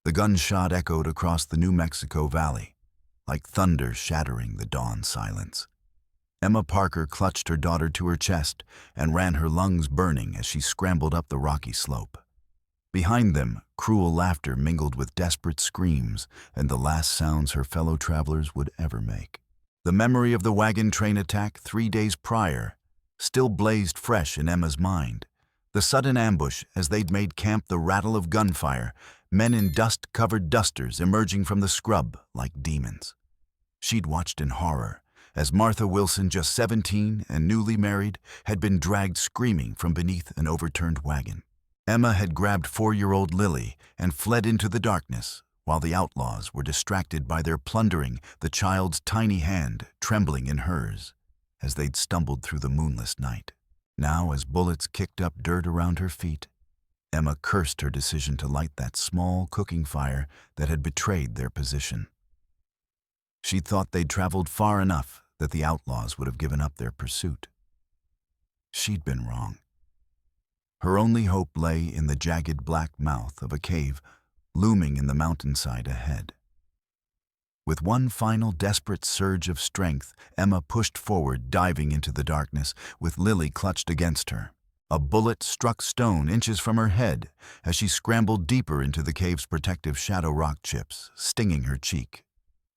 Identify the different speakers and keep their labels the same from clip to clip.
Speaker 1: The gunshot echoed across the New Mexico Valley, like thunder shattering the dawn silence. Emma Parker clutched her daughter to her chest and ran, her lungs burning as she scrambled up the rocky slope. Behind them, cruel laughter mingled with desperate screams and the last sounds her fellow travelers would ever make. The memory of the wagon train attack 3 days prior still blazed fresh in Emma's mind. The sudden ambush as they'd made camp, the rattle of gunfire, men in dust-covered dusters emerging from the scrub like demons. She'd watched in horror as Martha Wilson, just 17 and newly married, had been dragged screaming from beneath an overturned wagon. Emma had grabbed 4-year-old Lily and fled into the darkness, while the outlaws were distracted by their plundering, the child's tiny hand trembling in hers as they'd stumbled through the moonless night. Now, as bullets kicked up dirt around her feet, Emma cursed her decision to light that small cooking fire that had betrayed their position. She thought they'd traveled far enough that the outlaws would have given up their pursuit. She'd been wrong. Her only hope lay in the jagged black mouth of a cave looming in the mountainside ahead. With one final desperate surge of strength, Emma pushed forward, diving into the darkness with Lily clutched against her. A bullet struck stone inches from her head as she scrambled deeper into the cave's protective shadow rock chips, stinging her cheek.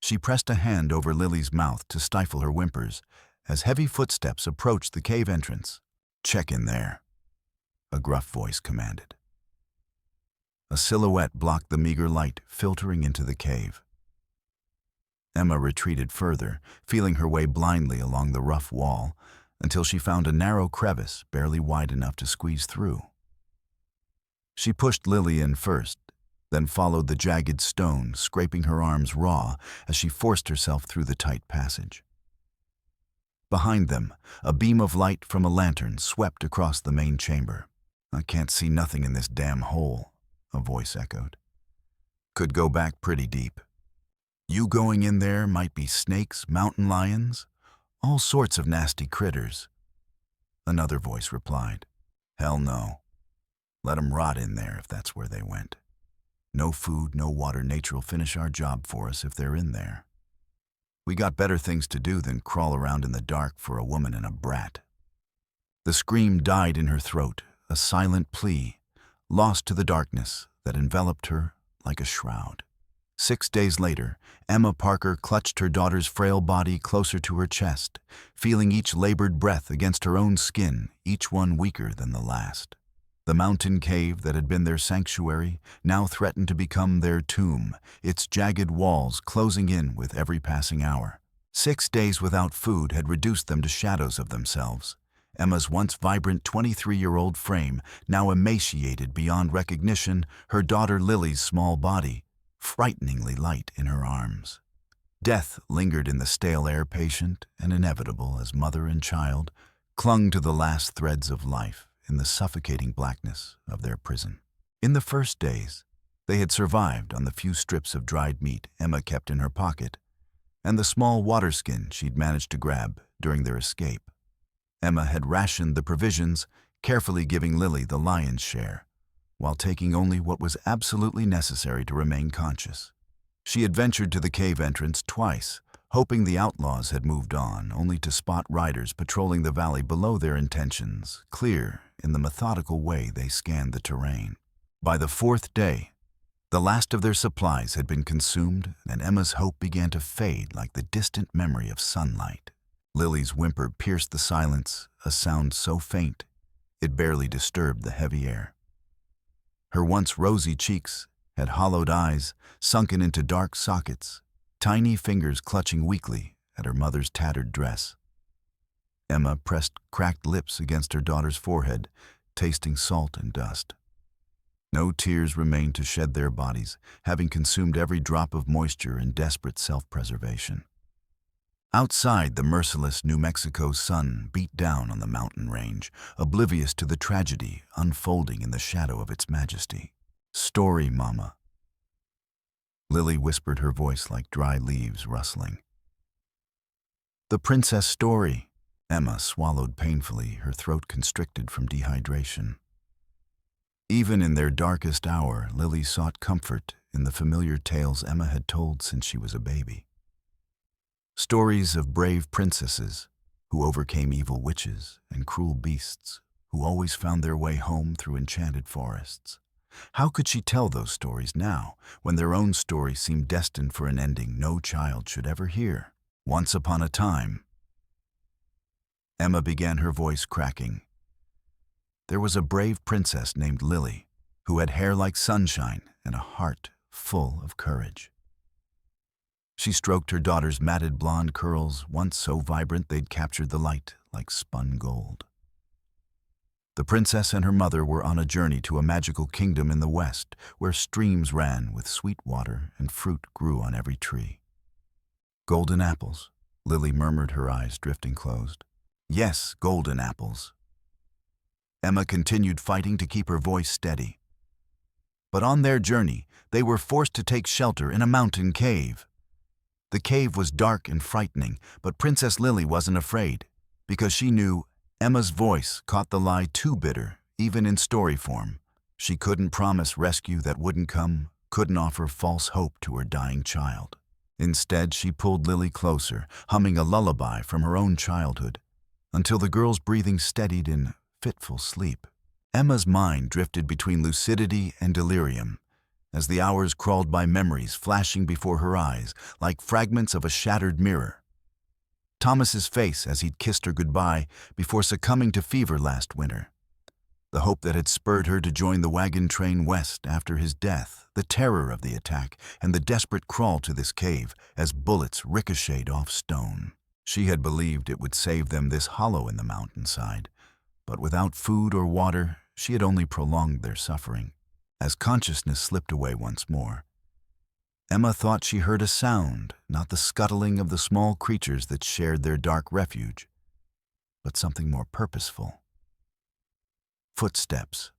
Speaker 1: She pressed a hand over Lily's mouth to stifle her whimpers as heavy footsteps approached the cave entrance. "Check in there," a gruff voice commanded. A silhouette blocked the meager light filtering into the cave. Emma retreated further, feeling her way blindly along the rough wall until she found a narrow crevice barely wide enough to squeeze through. She pushed Lily in first, then followed the jagged stone, scraping her arms raw as she forced herself through the tight passage. Behind them, a beam of light from a lantern swept across the main chamber. "I can't see nothing in this damn hole," a voice echoed. "Could go back pretty deep. You going in there might be snakes, mountain lions, all sorts of nasty critters." Another voice replied, "Hell no. Let 'em rot in there if that's where they went. No food, no water. Nature'll finish our job for us if they're in there. We got better things to do than crawl around in the dark for a woman and a brat." The scream died in her throat, a silent plea, lost to the darkness that enveloped her like a shroud. 6 days later, Emma Parker clutched her daughter's frail body closer to her chest, feeling each labored breath against her own skin, each one weaker than the last. The mountain cave that had been their sanctuary now threatened to become their tomb, its jagged walls closing in with every passing hour. 6 days without food had reduced them to shadows of themselves. Emma's once vibrant 23-year-old frame, now emaciated beyond recognition, her daughter Lily's small body, frighteningly light in her arms. Death lingered in the stale air, patient and inevitable as mother and child clung to the last threads of life in the suffocating blackness of their prison. In the first days, they had survived on the few strips of dried meat Emma kept in her pocket and the small water skin she'd managed to grab during their escape. Emma had rationed the provisions, carefully giving Lily the lion's share, while taking only what was absolutely necessary to remain conscious. She had ventured to the cave entrance twice, hoping the outlaws had moved on, only to spot riders patrolling the valley below their intentions, clear in the methodical way they scanned the terrain. By the 4th day, the last of their supplies had been consumed, and Emma's hope began to fade like the distant memory of sunlight. Lily's whimper pierced the silence, a sound so faint it barely disturbed the heavy air. Her once rosy cheeks had hollowed eyes sunken into dark sockets, tiny fingers clutching weakly at her mother's tattered dress. Emma pressed cracked lips against her daughter's forehead, tasting salt and dust. No tears remained to shed their bodies, having consumed every drop of moisture in desperate self-preservation. Outside, the merciless New Mexico sun beat down on the mountain range, oblivious to the tragedy unfolding in the shadow of its majesty. "Story, Mama." Lily whispered, her voice like dry leaves rustling. "The princess story." Emma swallowed painfully, her throat constricted from dehydration. Even in their darkest hour, Lily sought comfort in the familiar tales Emma had told since she was a baby. Stories of brave princesses who overcame evil witches and cruel beasts who always found their way home through enchanted forests. How could she tell those stories now, when their own story seemed destined for an ending no child should ever hear? Once upon a time, Emma began, her voice cracking. There was a brave princess named Lily, who had hair like sunshine and a heart full of courage. She stroked her daughter's matted blonde curls, once so vibrant they'd captured the light like spun gold. The princess and her mother were on a journey to a magical kingdom in the west, where streams ran with sweet water and fruit grew on every tree. Golden apples, Lily murmured, her eyes drifting closed. Yes, golden apples. Emma continued, fighting to keep her voice steady. But on their journey, they were forced to take shelter in a mountain cave. The cave was dark and frightening, but Princess Lily wasn't afraid, because she knew Emma's voice caught the lie too bitter, even in story form. She couldn't promise rescue that wouldn't come, couldn't offer false hope to her dying child. Instead, she pulled Lily closer, humming a lullaby from her own childhood, until the girl's breathing steadied in fitful sleep. Emma's mind drifted between lucidity and delirium, as the hours crawled by, memories flashing before her eyes like fragments of a shattered mirror. Thomas's face as he'd kissed her goodbye before succumbing to fever last winter. The hope that had spurred her to join the wagon train west after his death, the terror of the attack, and the desperate crawl to this cave as bullets ricocheted off stone. She had believed it would save them, this hollow in the mountainside, but without food or water, she had only prolonged their suffering. As consciousness slipped away once more, Emma thought she heard a sound, not the scuttling of the small creatures that shared their dark refuge, but something more purposeful. Footsteps.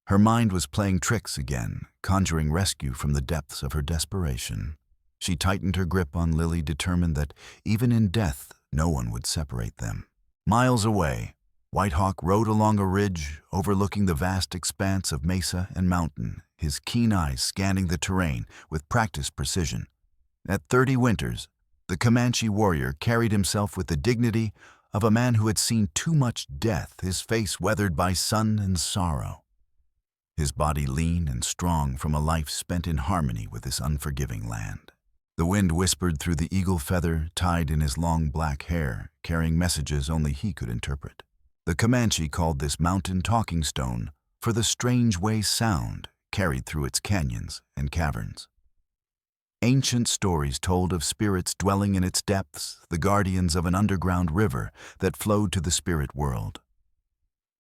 Speaker 1: Her mind was playing tricks again, conjuring rescue from the depths of her desperation. She tightened her grip on Lily, determined that even in death, no one would separate them. Miles away, White Hawk rode along a ridge overlooking the vast expanse of mesa and mountain, his keen eyes scanning the terrain with practiced precision. At 30 winters, the Comanche warrior carried himself with the dignity of a man who had seen too much death, his face weathered by sun and sorrow, his body lean and strong from a life spent in harmony with this unforgiving land. The wind whispered through the eagle feather tied in his long black hair, carrying messages only he could interpret. The Comanche called this mountain talking stone for the strange way sound carried through its canyons and caverns. Ancient stories told of spirits dwelling in its depths, the guardians of an underground river that flowed to the spirit world.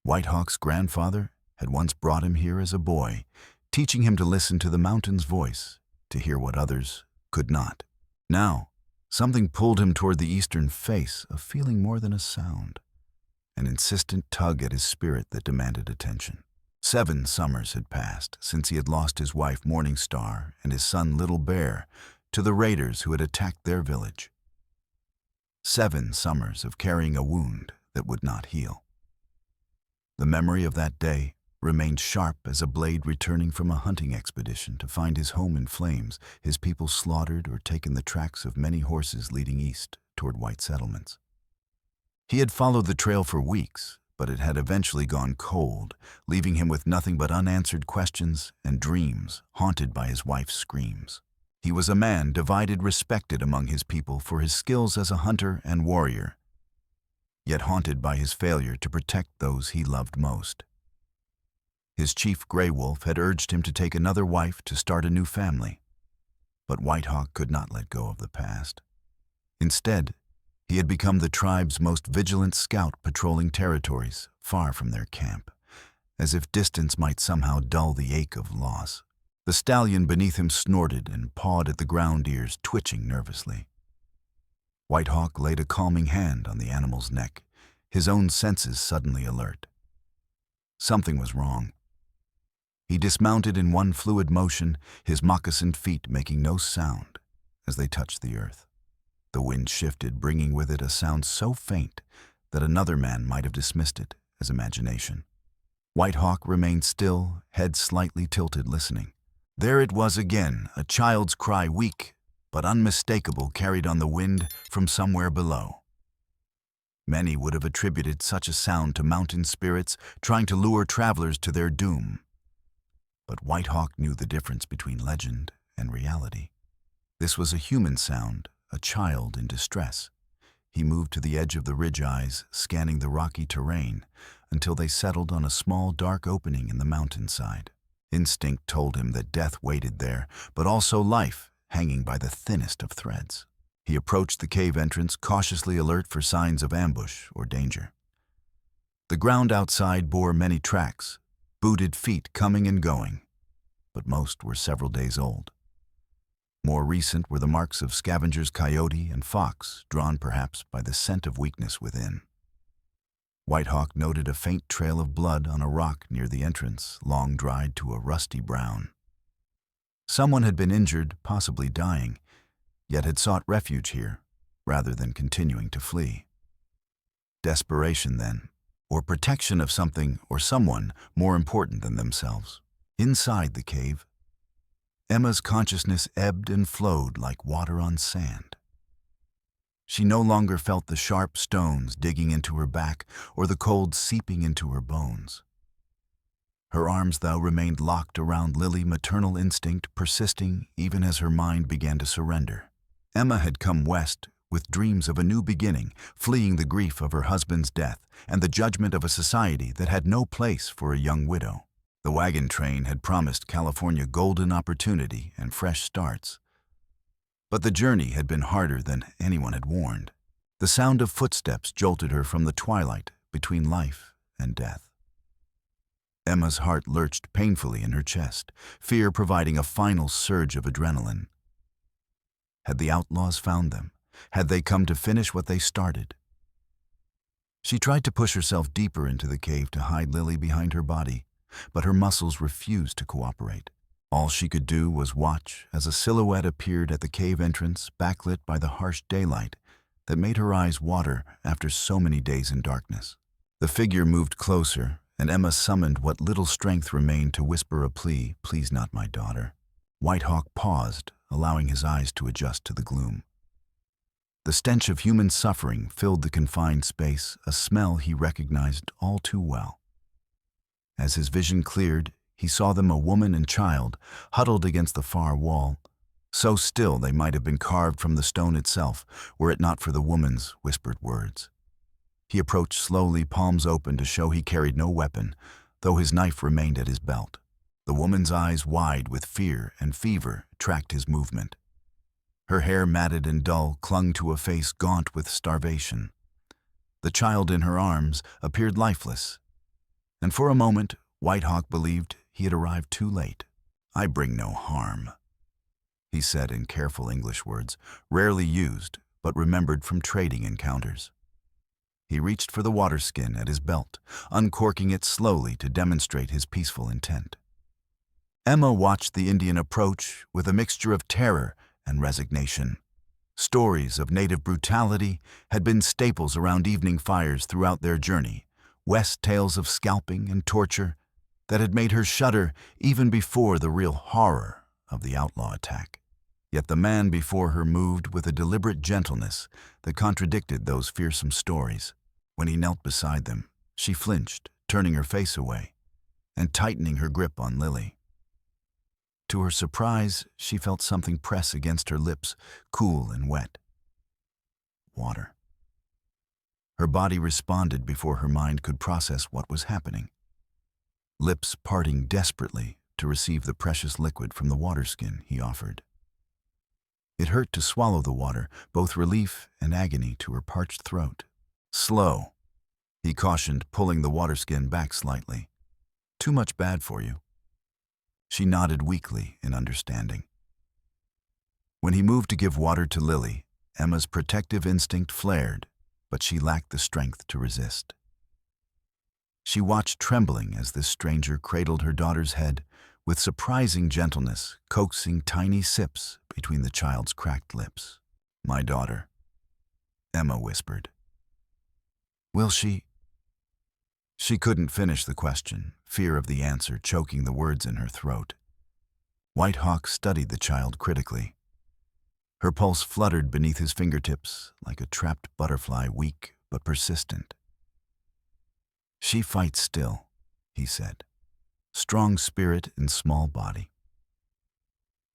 Speaker 1: White Hawk's grandfather had once brought him here as a boy, teaching him to listen to the mountain's voice, to hear what others could not. Now, something pulled him toward the eastern face, a feeling more than a sound, an insistent tug at his spirit that demanded attention. 7 summers had passed since he had lost his wife Morning Star and his son Little Bear to the raiders who had attacked their village. 7 summers of carrying a wound that would not heal. The memory of that day remained sharp as a blade returning from a hunting expedition to find his home in flames, his people slaughtered or taken the tracks of many horses leading east toward white settlements. He had followed the trail for weeks, but it had eventually gone cold, leaving him with nothing but unanswered questions and dreams haunted by his wife's screams. He was a man divided, respected among his people for his skills as a hunter and warrior, yet haunted by his failure to protect those he loved most. His chief Grey Wolf had urged him to take another wife to start a new family, but White Hawk could not let go of the past. Instead, he had become the tribe's most vigilant scout, patrolling territories far from their camp, as if distance might somehow dull the ache of loss. The stallion beneath him snorted and pawed at the ground, ears twitching nervously. White Hawk laid a calming hand on the animal's neck, his own senses suddenly alert. Something was wrong. He dismounted in one fluid motion, his moccasined feet making no sound as they touched the earth. The wind shifted, bringing with it a sound so faint that another man might have dismissed it as imagination. White Hawk remained still, head slightly tilted, listening. There it was again, a child's cry, weak but unmistakable, carried on the wind from somewhere below. Many would have attributed such a sound to mountain spirits trying to lure travelers to their doom. But White Hawk knew the difference between legend and reality. This was a human sound, a child in distress. He moved to the edge of the ridge eyes, scanning the rocky terrain, until they settled on a small dark opening in the mountainside. Instinct told him that death waited there, but also life, hanging by the thinnest of threads. He approached the cave entrance, cautiously alert for signs of ambush or danger. The ground outside bore many tracks, booted feet coming and going, but most were several days old. More recent were the marks of scavengers, coyote and fox, drawn perhaps by the scent of weakness within. White Hawk noted a faint trail of blood on a rock near the entrance, long dried to a rusty brown. Someone had been injured, possibly dying, yet had sought refuge here, rather than continuing to flee. Desperation, then, or protection of something or someone more important than themselves. Inside the cave, Emma's consciousness ebbed and flowed like water on sand. She no longer felt the sharp stones digging into her back or the cold seeping into her bones. Her arms, though, remained locked around Lily, maternal instinct persisting even as her mind began to surrender. Emma had come west with dreams of a new beginning, fleeing the grief of her husband's death and the judgment of a society that had no place for a young widow. The wagon train had promised California golden opportunity and fresh starts. But the journey had been harder than anyone had warned. The sound of footsteps jolted her from the twilight between life and death. Emma's heart lurched painfully in her chest, fear providing a final surge of adrenaline. Had the outlaws found them? Had they come to finish what they started? She tried to push herself deeper into the cave to hide Lily behind her body, but her muscles refused to cooperate. All she could do was watch as a silhouette appeared at the cave entrance, backlit by the harsh daylight that made her eyes water after so many days in darkness. The figure moved closer, and Emma summoned what little strength remained to whisper a plea, "Please, not my daughter." White Hawk paused, allowing his eyes to adjust to the gloom. The stench of human suffering filled the confined space, a smell he recognized all too well. As his vision cleared, he saw them, a woman and child, huddled against the far wall, so still they might have been carved from the stone itself, were it not for the woman's whispered words. He approached slowly, palms open to show he carried no weapon, though his knife remained at his belt. The woman's eyes, wide with fear and fever, tracked his movement. Her hair, matted and dull, clung to a face gaunt with starvation. The child in her arms appeared lifeless, and for a moment White Hawk believed he had arrived too late. "I bring no harm," he said in careful English words, rarely used but remembered from trading encounters. He reached for the water skin at his belt, uncorking it slowly to demonstrate his peaceful intent. Emma watched the Indian approach with a mixture of terror and resignation. Stories of native brutality had been staples around evening fires throughout their journey, West tales of scalping and torture that had made her shudder even before the real horror of the outlaw attack. Yet the man before her moved with a deliberate gentleness that contradicted those fearsome stories. When he knelt beside them, she flinched, turning her face away and tightening her grip on Lily. To her surprise, she felt something press against her lips, cool and wet. Water. Her body responded before her mind could process what was happening. Lips parting desperately to receive the precious liquid from the water skin he offered. It hurt to swallow the water, both relief and agony to her parched throat. "Slow," he cautioned, pulling the water skin back slightly. "Too much bad for you." She nodded weakly in understanding. When he moved to give water to Lily, Emma's protective instinct flared, but she lacked the strength to resist. She watched trembling as this stranger cradled her daughter's head with surprising gentleness, coaxing tiny sips between the child's cracked lips. "My daughter," Emma whispered. "Will she?" She couldn't finish the question, fear of the answer choking the words in her throat. White Hawk studied the child critically. Her pulse fluttered beneath his fingertips like a trapped butterfly, weak but persistent. "She fights still," he said. "Strong spirit and small body."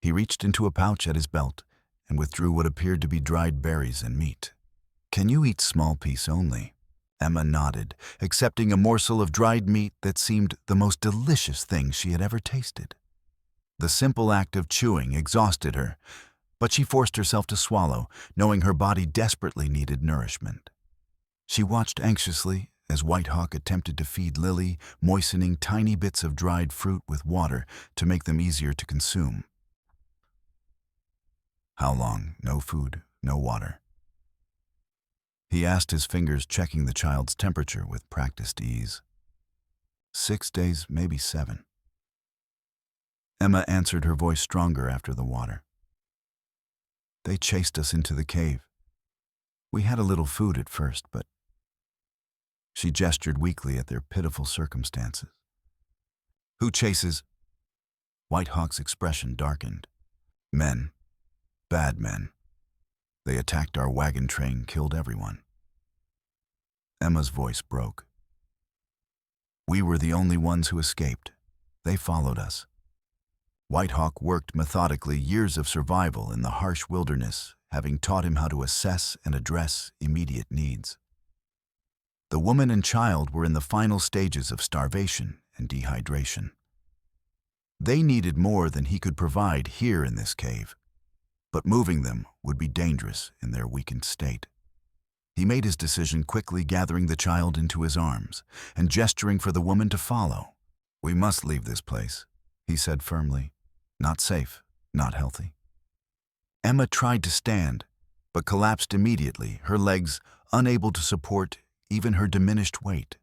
Speaker 1: He reached into a pouch at his belt and withdrew what appeared to be dried berries and meat. "Can you eat small piece only?" Emma nodded, accepting a morsel of dried meat that seemed the most delicious thing she had ever tasted. The simple act of chewing exhausted her, but she forced herself to swallow, knowing her body desperately needed nourishment. She watched anxiously as White Hawk attempted to feed Lily, moistening tiny bits of dried fruit with water to make them easier to consume. "How long? No food, no water?" he asked, his fingers checking the child's temperature with practiced ease. 6 days, maybe 7. Emma answered, her voice stronger after the water. "They chased us into the cave. We had a little food at first, but..." She gestured weakly at their pitiful circumstances. "Who chases?" White Hawk's expression darkened. "Men. Bad men. They attacked our wagon train, killed everyone." Emma's voice broke. "We were the only ones who escaped. They followed us." White Hawk worked methodically, years of survival in the harsh wilderness, having taught him how to assess and address immediate needs. The woman and child were in the final stages of starvation and dehydration. They needed more than he could provide here in this cave, but moving them would be dangerous in their weakened state. He made his decision quickly, gathering the child into his arms and gesturing for the woman to follow. "We must leave this place," he said firmly. "Not safe, not healthy." Emma tried to stand, but collapsed immediately, her legs unable to support even her diminished weight.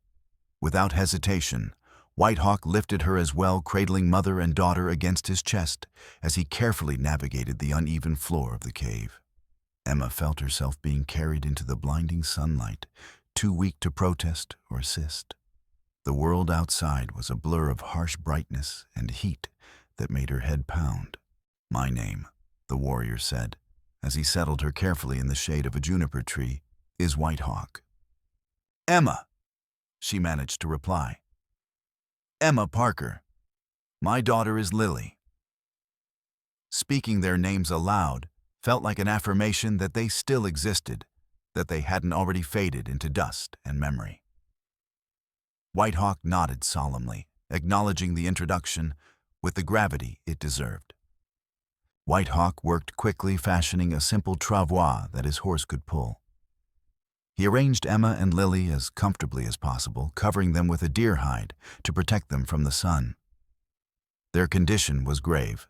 Speaker 1: Without hesitation, White Hawk lifted her as well, cradling mother and daughter against his chest as he carefully navigated the uneven floor of the cave. Emma felt herself being carried into the blinding sunlight, too weak to protest or assist. The world outside was a blur of harsh brightness and heat that made her head pound. "My name," the warrior said, as he settled her carefully in the shade of a juniper tree, "is White Hawk." "Emma," she managed to reply. "Emma Parker. My daughter is Lily." Speaking their names aloud felt like an affirmation that they still existed, that they hadn't already faded into dust and memory. White Hawk nodded solemnly, acknowledging the introduction with the gravity it deserved. White Hawk worked quickly, fashioning a simple travois that his horse could pull. He arranged Emma and Lily as comfortably as possible, covering them with a deer hide to protect them from the sun. Their condition was grave,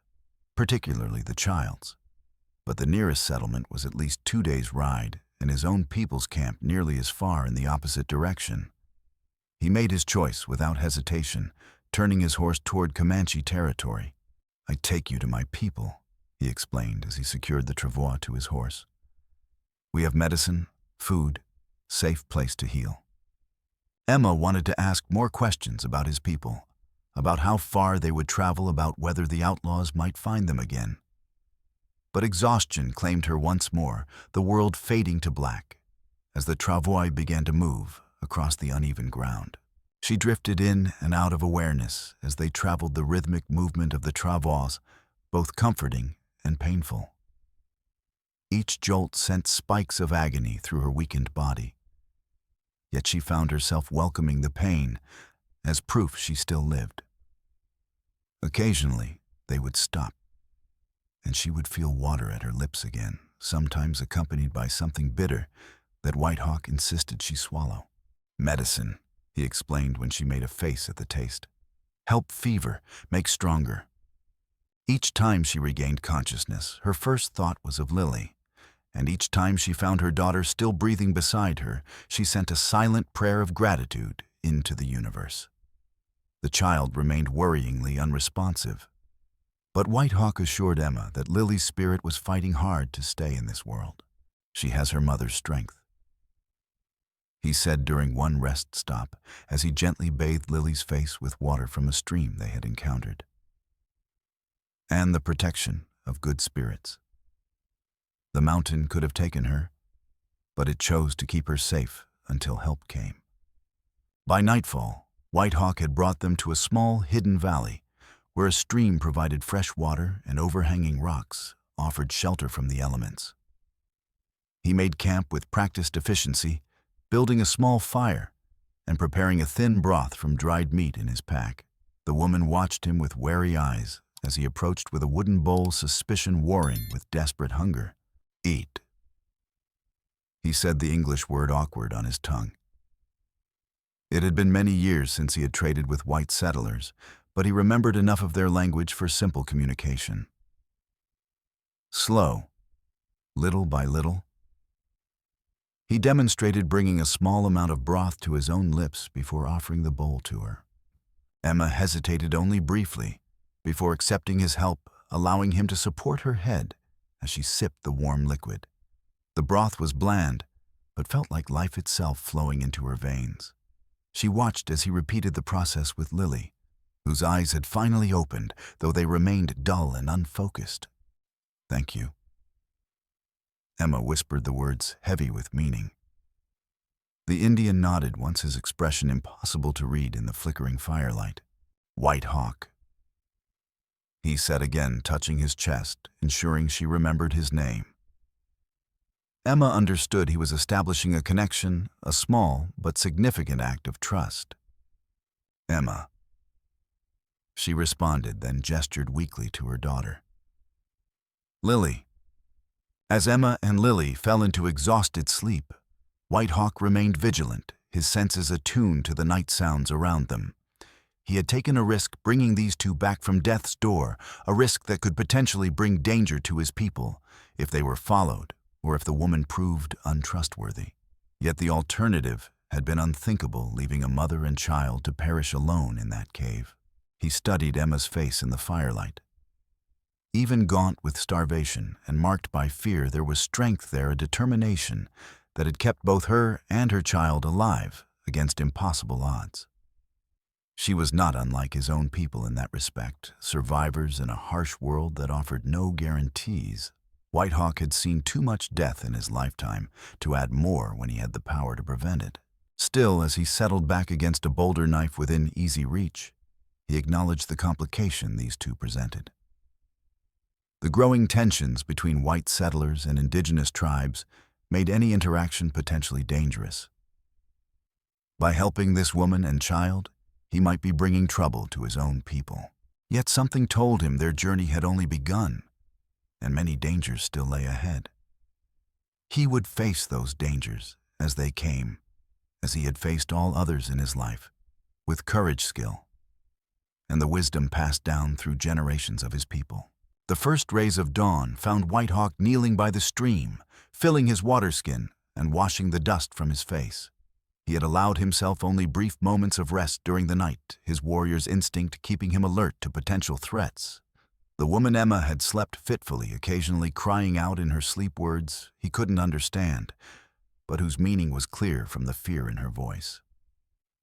Speaker 1: particularly the child's, but the nearest settlement was at least 2 days' ride, and his own people's camp nearly as far in the opposite direction. He made his choice without hesitation, turning his horse toward Comanche territory. "I take you to my people," he explained as he secured the travois to his horse. "We have medicine, food, safe place to heal." Emma wanted to ask more questions about his people, about how far they would travel, about whether the outlaws might find them again. But exhaustion claimed her once more, the world fading to black as the travois began to move across the uneven ground. She drifted in and out of awareness as they traveled, the rhythmic movement of the travois, both comforting and painful. Each jolt sent spikes of agony through her weakened body. Yet she found herself welcoming the pain as proof she still lived. Occasionally, they would stop, and she would feel water at her lips again, sometimes accompanied by something bitter that White Hawk insisted she swallow. "Medicine," he explained when she made a face at the taste. "Help fever, make stronger." Each time she regained consciousness, her first thought was of Lily, and each time she found her daughter still breathing beside her, she sent a silent prayer of gratitude into the universe. The child remained worryingly unresponsive, but White Hawk assured Emma that Lily's spirit was fighting hard to stay in this world. "She has her mother's strength," he said during one rest stop as he gently bathed Lily's face with water from a stream they had encountered. and the protection of good spirits. The mountain could have taken her, but it chose to keep her safe until help came. By nightfall, White Hawk had brought them to a small, hidden valley where a stream provided fresh water and overhanging rocks offered shelter from the elements. He made camp with practiced efficiency, building a small fire and preparing a thin broth from dried meat in his pack. The woman watched him with wary eyes as he approached with a wooden bowl, suspicion warring with desperate hunger. "Eat." He said the English word awkward on his tongue. It had been many years since he had traded with white settlers, but he remembered enough of their language for simple communication. Slow, little by little, he demonstrated bringing a small amount of broth to his own lips before offering the bowl to her. Emma hesitated only briefly before accepting his help, allowing him to support her head as she sipped the warm liquid. The broth was bland, but felt like life itself flowing into her veins. She watched as he repeated the process with Lily, whose eyes had finally opened, though they remained dull and unfocused. "Thank you." Emma whispered the words, heavy with meaning. The Indian nodded, once his expression impossible to read in the flickering firelight. "White Hawk," he said again, touching his chest, ensuring she remembered his name. Emma understood he was establishing a connection, a small but significant act of trust. "Emma," she responded, then gestured weakly to her daughter. "Lily." As Emma and Lily fell into exhausted sleep, White Hawk remained vigilant, his senses attuned to the night sounds around them. He had taken a risk bringing these two back from death's door, a risk that could potentially bring danger to his people if they were followed or if the woman proved untrustworthy. Yet the alternative had been unthinkable, leaving a mother and child to perish alone in that cave. He studied Emma's face in the firelight. Even gaunt with starvation and marked by fear, there was strength there, a determination that had kept both her and her child alive against impossible odds. She was not unlike his own people in that respect, survivors in a harsh world that offered no guarantees. White Hawk had seen too much death in his lifetime to add more when he had the power to prevent it. Still, as he settled back against a boulder knife within easy reach, he acknowledged the complication these two presented. The growing tensions between white settlers and indigenous tribes made any interaction potentially dangerous. By helping this woman and child, he might be bringing trouble to his own people. Yet something told him their journey had only begun, and many dangers still lay ahead. He would face those dangers as they came, as he had faced all others in his life, with courage, skill, and the wisdom passed down through generations of his people. The first rays of dawn found White Hawk kneeling by the stream, filling his waterskin and washing the dust from his face. He had allowed himself only brief moments of rest during the night, his warrior's instinct keeping him alert to potential threats. The woman Emma had slept fitfully, occasionally crying out in her sleep words he couldn't understand, but whose meaning was clear from the fear in her voice.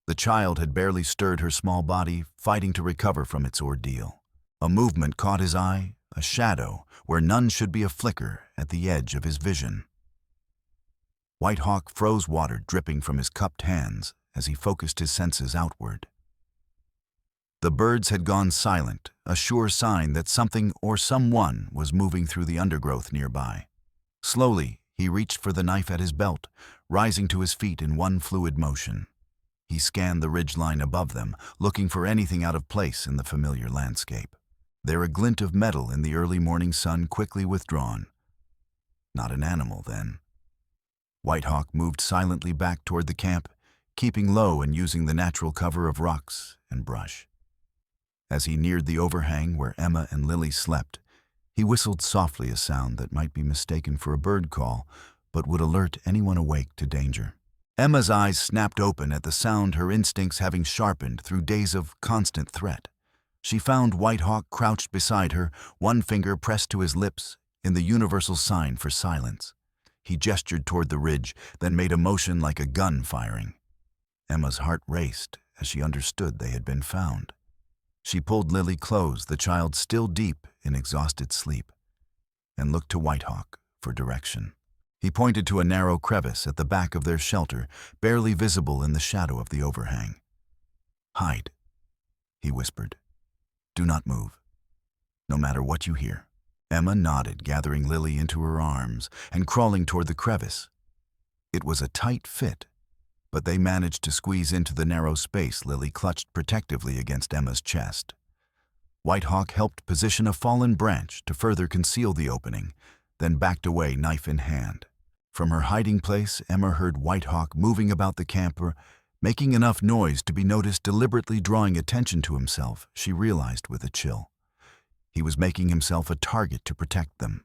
Speaker 1: The child had barely stirred her small body, fighting to recover from its ordeal. A movement caught his eye, a shadow where none should be, a flicker at the edge of his vision. White Hawk froze water dripping from his cupped hands as he focused his senses outward. The birds had gone silent, a sure sign that something or someone was moving through the undergrowth nearby. Slowly, he reached for the knife at his belt, rising to his feet in one fluid motion. He scanned the ridgeline above them, looking for anything out of place in the familiar landscape. There a glint of metal in the early morning sun, quickly withdrawn. Not an animal, then. White Hawk moved silently back toward the camp, keeping low and using the natural cover of rocks and brush. As he neared the overhang where Emma and Lily slept, he whistled softly, a sound that might be mistaken for a bird call, but would alert anyone awake to danger. Emma's eyes snapped open at the sound, her instincts having sharpened through days of constant threat. She found White Hawk crouched beside her, one finger pressed to his lips in the universal sign for silence. He gestured toward the ridge, then made a motion like a gun firing. Emma's heart raced as she understood they had been found. She pulled Lily close, the child still deep in exhausted sleep and looked to Whitehawk for direction. He pointed to a narrow crevice at the back of their shelter, barely visible in the shadow of the overhang. "Hide," he whispered. "Do not move, no matter what you hear." Emma nodded, gathering Lily into her arms and crawling toward the crevice. It was a tight fit, but they managed to squeeze into the narrow space Lily clutched protectively against Emma's chest. Whitehawk helped position a fallen branch to further conceal the opening, then backed away, knife in hand. From her hiding place, Emma heard Whitehawk moving about the camper, making enough noise to be noticed, deliberately drawing attention to himself, she realized with a chill. He was making himself a target to protect them.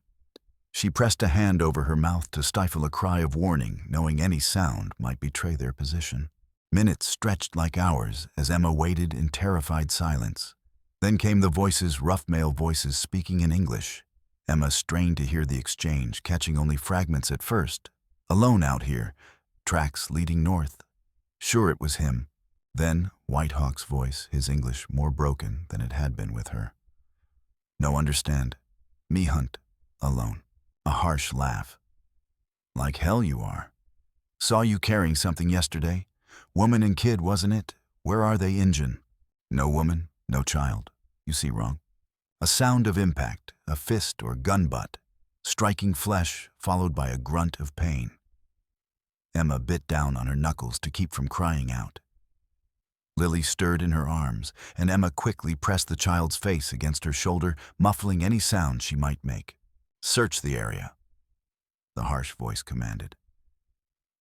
Speaker 1: She pressed a hand over her mouth to stifle a cry of warning, knowing any sound might betray their position. Minutes stretched like hours as Emma waited in terrified silence. Then came the voices, rough male voices speaking in English. Emma strained to hear the exchange, catching only fragments at first. "Alone out here. Tracks leading north." Sure, it was him. Then Whitehawk's voice, his English more broken than it had been with her. "No understand. Me hunt. Alone." A harsh laugh. "Like hell you are. Saw you carrying something yesterday. Woman and kid, wasn't it? Where are they, Injun?" "No woman, no child. You see wrong." A sound of impact, a fist or gun butt, striking flesh, followed by a grunt of pain. Emma bit down on her knuckles to keep from crying out. Lily stirred in her arms, and Emma quickly pressed the child's face against her shoulder, muffling any sound she might make. "Search the area," the harsh voice commanded.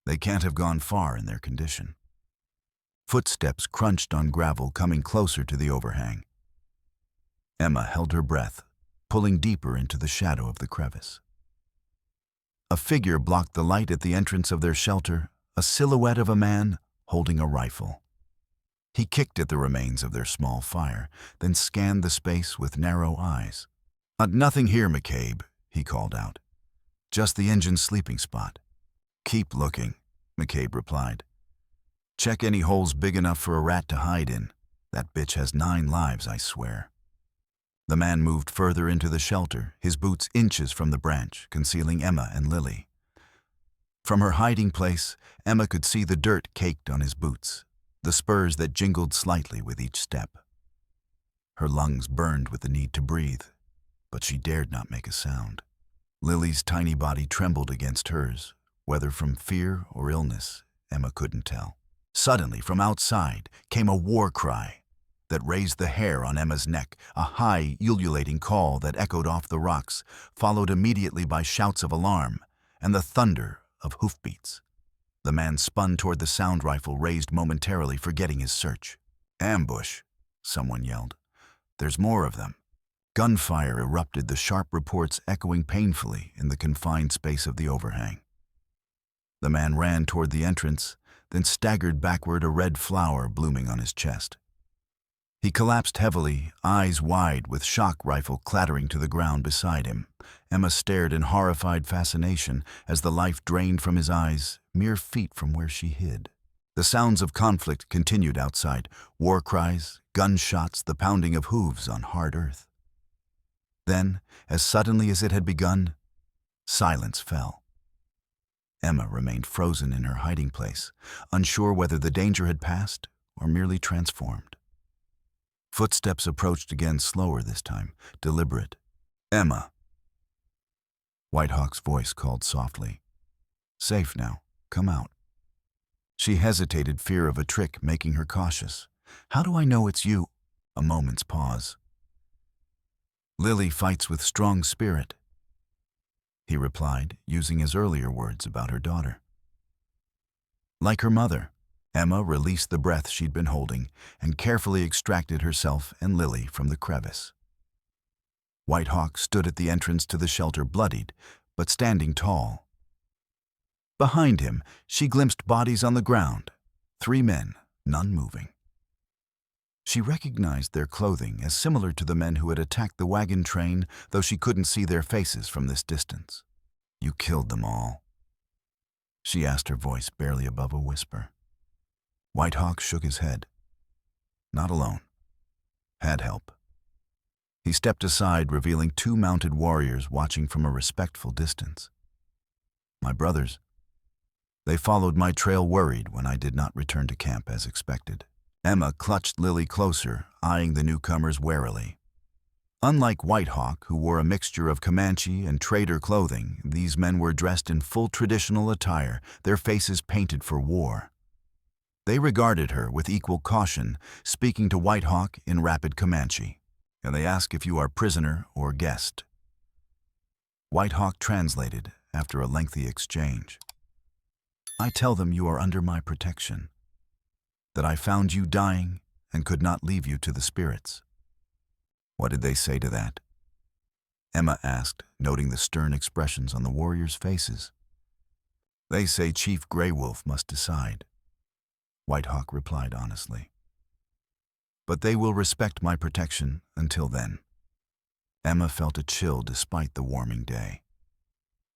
Speaker 1: "They can't have gone far in their condition." Footsteps crunched on gravel, coming closer to the overhang. Emma held her breath, pulling deeper into the shadow of the crevice. A figure blocked the light at the entrance of their shelter, a silhouette of a man holding a rifle. He kicked at the remains of their small fire, then scanned the space with narrow eyes. Nothing here, McCabe," he called out. "Just the engine's sleeping spot." "Keep looking," McCabe replied. "Check any holes big enough for a rat to hide in. That bitch has 9 lives, I swear." The man moved further into the shelter, his boots inches from the branch, concealing Emma and Lily. From her hiding place, Emma could see the dirt caked on his boots, the spurs that jingled slightly with each step. Her lungs burned with the need to breathe, but she dared not make a sound. Lily's tiny body trembled against hers, whether from fear or illness, Emma couldn't tell. Suddenly, from outside, came a war cry that raised the hair on Emma's neck, a high, ululating call that echoed off the rocks, followed immediately by shouts of alarm and the thunder of hoofbeats. The man spun toward the sound rifle raised momentarily, forgetting his search. "Ambush," someone yelled. "There's more of them." Gunfire erupted, the sharp reports echoing painfully in the confined space of the overhang. The man ran toward the entrance, then staggered backward, a red flower blooming on his chest. He collapsed heavily, eyes wide, with shock rifle clattering to the ground beside him. Emma stared in horrified fascination as the life drained from his eyes, mere feet from where she hid. The sounds of conflict continued outside, war cries, gunshots, the pounding of hooves on hard earth. Then, as suddenly as it had begun, silence fell. Emma remained frozen in her hiding place, unsure whether the danger had passed or merely transformed. Footsteps approached again, slower this time, deliberate. "Emma." Whitehawk's voice called softly. "Safe now. Come out." She hesitated, fear of a trick making her cautious. "How do I know it's you?" A moment's pause. "Lily fights with strong spirit," he replied, using his earlier words about her daughter. "Like her mother." Emma released the breath she'd been holding and carefully extracted herself and Lily from the crevice. Whitehawk stood at the entrance to the shelter, bloodied, but standing tall. Behind him, she glimpsed bodies on the ground, 3 men, none moving. She recognized their clothing as similar to the men who had attacked the wagon train, though she couldn't see their faces from this distance. "You killed them all?" she asked, her voice barely above a whisper. Whitehawk shook his head. "Not alone. Had help." He stepped aside, revealing two mounted warriors watching from a respectful distance. My brothers. They followed my trail, worried when I did not return to camp as expected. Emma clutched Lily closer, eyeing the newcomers warily. Unlike White Hawk, who wore a mixture of Comanche and trader clothing, these men were dressed in full traditional attire, their faces painted for war. They regarded her with equal caution, speaking to White Hawk in rapid Comanche. And they ask if you are prisoner or guest. White Hawk translated after a lengthy exchange. I tell them you are under my protection, that I found you dying and could not leave you to the spirits. What did they say to that? Emma asked, noting the stern expressions on the warriors' faces. They say Chief Grey Wolf must decide, White Hawk replied honestly. But they will respect my protection until then. Emma felt a chill despite the warming day.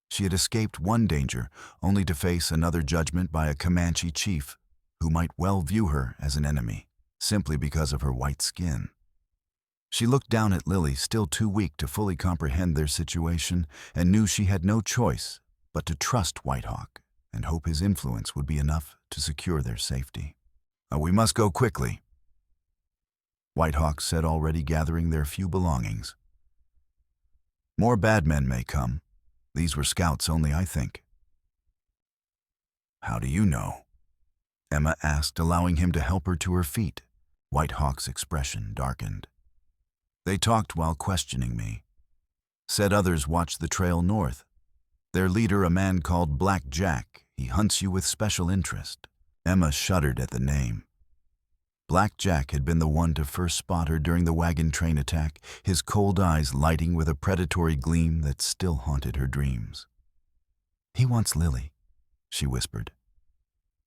Speaker 1: She had escaped one danger, only to face another judgment by a Comanche chief who might well view her as an enemy, simply because of her white skin. She looked down at Lily, still too weak to fully comprehend their situation, and knew she had no choice but to trust White Hawk and hope his influence would be enough to secure their safety. We must go quickly, White Hawk said, already gathering their few belongings. More bad men may come. These were scouts only, I think. How do you know? Emma asked, allowing him to help her to her feet. White Hawk's expression darkened. They talked while questioning me. Said others watched the trail north. Their leader, a man called Black Jack, he hunts you with special interest. Emma shuddered at the name. Black Jack had been the one to first spot her during the wagon train attack, his cold eyes lighting with a predatory gleam that still haunted her dreams. He wants Lily, she whispered.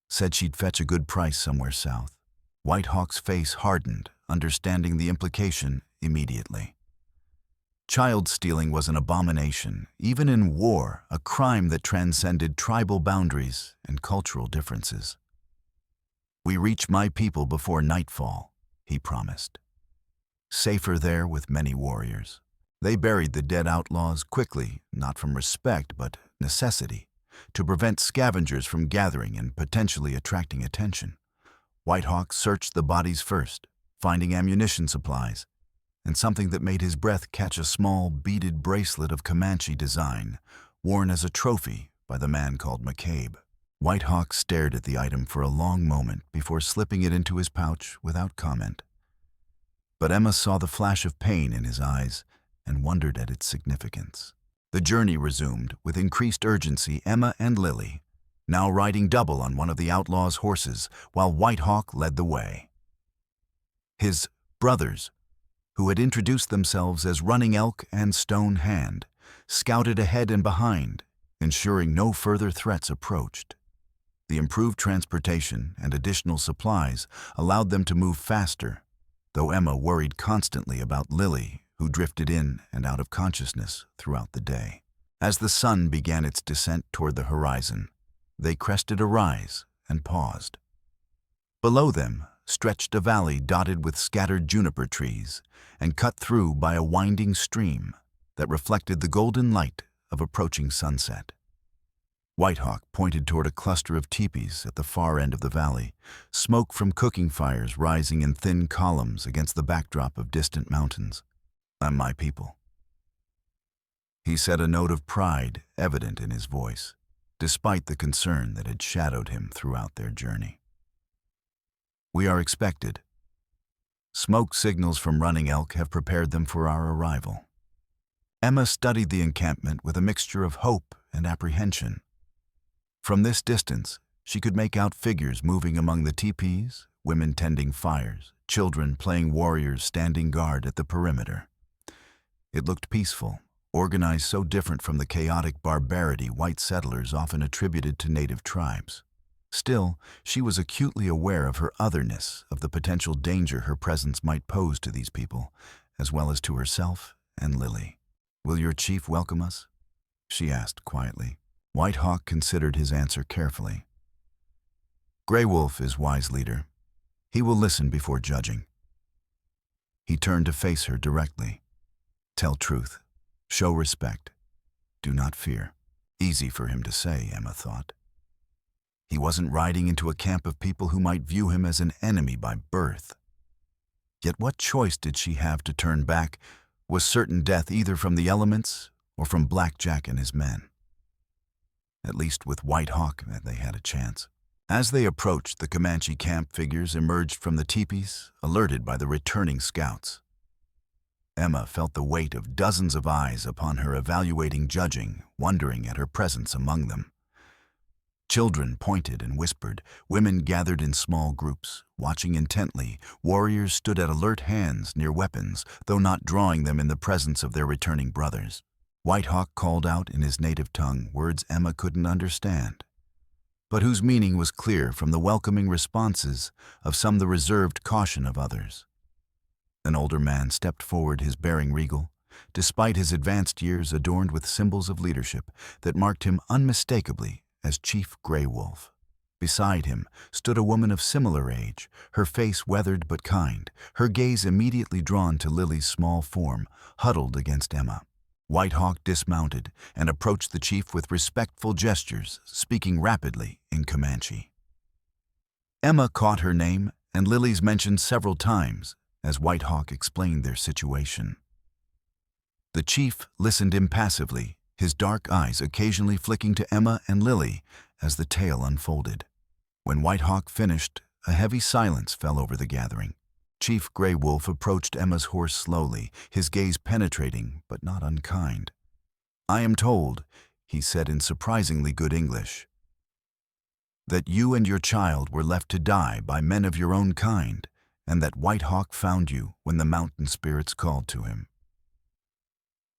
Speaker 1: Said she'd fetch a good price somewhere south. White Hawk's face hardened, understanding the implication immediately. Child stealing was an abomination, even in war, a crime that transcended tribal boundaries and cultural differences. We reach my people before nightfall, he promised. Safer there with many warriors. They buried the dead outlaws quickly, not from respect but necessity, to prevent scavengers from gathering and potentially attracting attention. White Hawk searched the bodies first, finding ammunition supplies, and something that made his breath catch, a small beaded bracelet of Comanche design, worn as a trophy by the man called McCabe. White Hawk stared at the item for a long moment before slipping it into his pouch without comment. But Emma saw the flash of pain in his eyes and wondered at its significance. The journey resumed with increased urgency, Emma and Lily, now riding double on one of the outlaws' horses, while White Hawk led the way. His brothers, who had introduced themselves as Running Elk and Stone Hand, scouted ahead and behind, ensuring no further threats approached. The improved transportation and additional supplies allowed them to move faster, though Emma worried constantly about Lily, who drifted in and out of consciousness throughout the day. As the sun began its descent toward the horizon, they crested a rise and paused. Below them stretched a valley dotted with scattered juniper trees and cut through by a winding stream that reflected the golden light of approaching sunset. White Hawk pointed toward a cluster of teepees at the far end of the valley, smoke from cooking fires rising in thin columns against the backdrop of distant mountains. I'm my people, he said, a note of pride evident in his voice, despite the concern that had shadowed him throughout their journey. We are expected. Smoke signals from Running Elk have prepared them for our arrival. Emma studied the encampment with a mixture of hope and apprehension. From this distance, she could make out figures moving among the teepees, women tending fires, children playing warriors standing guard at the perimeter. It looked peaceful, organized so different from the chaotic barbarity white settlers often attributed to native tribes. Still, she was acutely aware of her otherness, of the potential danger her presence might pose to these people, as well as to herself and Lily. Will your chief welcome us? She asked quietly. White Hawk considered his answer carefully. Grey Wolf is wise leader. He will listen before judging. He turned to face her directly. Tell truth. Show respect. Do not fear. Easy for him to say, Emma thought. He wasn't riding into a camp of people who might view him as an enemy by birth. Yet what choice did she have to turn back? Was certain death either from the elements or from Black Jack and his men? At least with White Hawk they had a chance. As they approached, the Comanche camp figures emerged from the teepees, alerted by the returning scouts. Emma felt the weight of dozens of eyes upon her, evaluating, judging, wondering at her presence among them. Children pointed and whispered. Women gathered in small groups, watching intently. Warriors stood at alert, hands near weapons, though not drawing them in the presence of their returning brothers. White Hawk called out in his native tongue words Emma couldn't understand, but whose meaning was clear from the welcoming responses of some, the reserved caution of others. An older man stepped forward, his bearing regal, despite his advanced years adorned with symbols of leadership that marked him unmistakably as Chief Grey Wolf. Beside him stood a woman of similar age, her face weathered but kind, her gaze immediately drawn to Lily's small form, huddled against Emma. White Hawk dismounted and approached the chief with respectful gestures, speaking rapidly in Comanche. Emma caught her name and Lily's mentioned several times as White Hawk explained their situation. The chief listened impassively, his dark eyes occasionally flicking to Emma and Lily as the tale unfolded. When White Hawk finished, a heavy silence fell over the gathering. Chief Grey Wolf approached Emma's horse slowly, his gaze penetrating but not unkind. "I am told," he said in surprisingly good English, "that you and your child were left to die by men of your own kind, and that White Hawk found you when the mountain spirits called to him."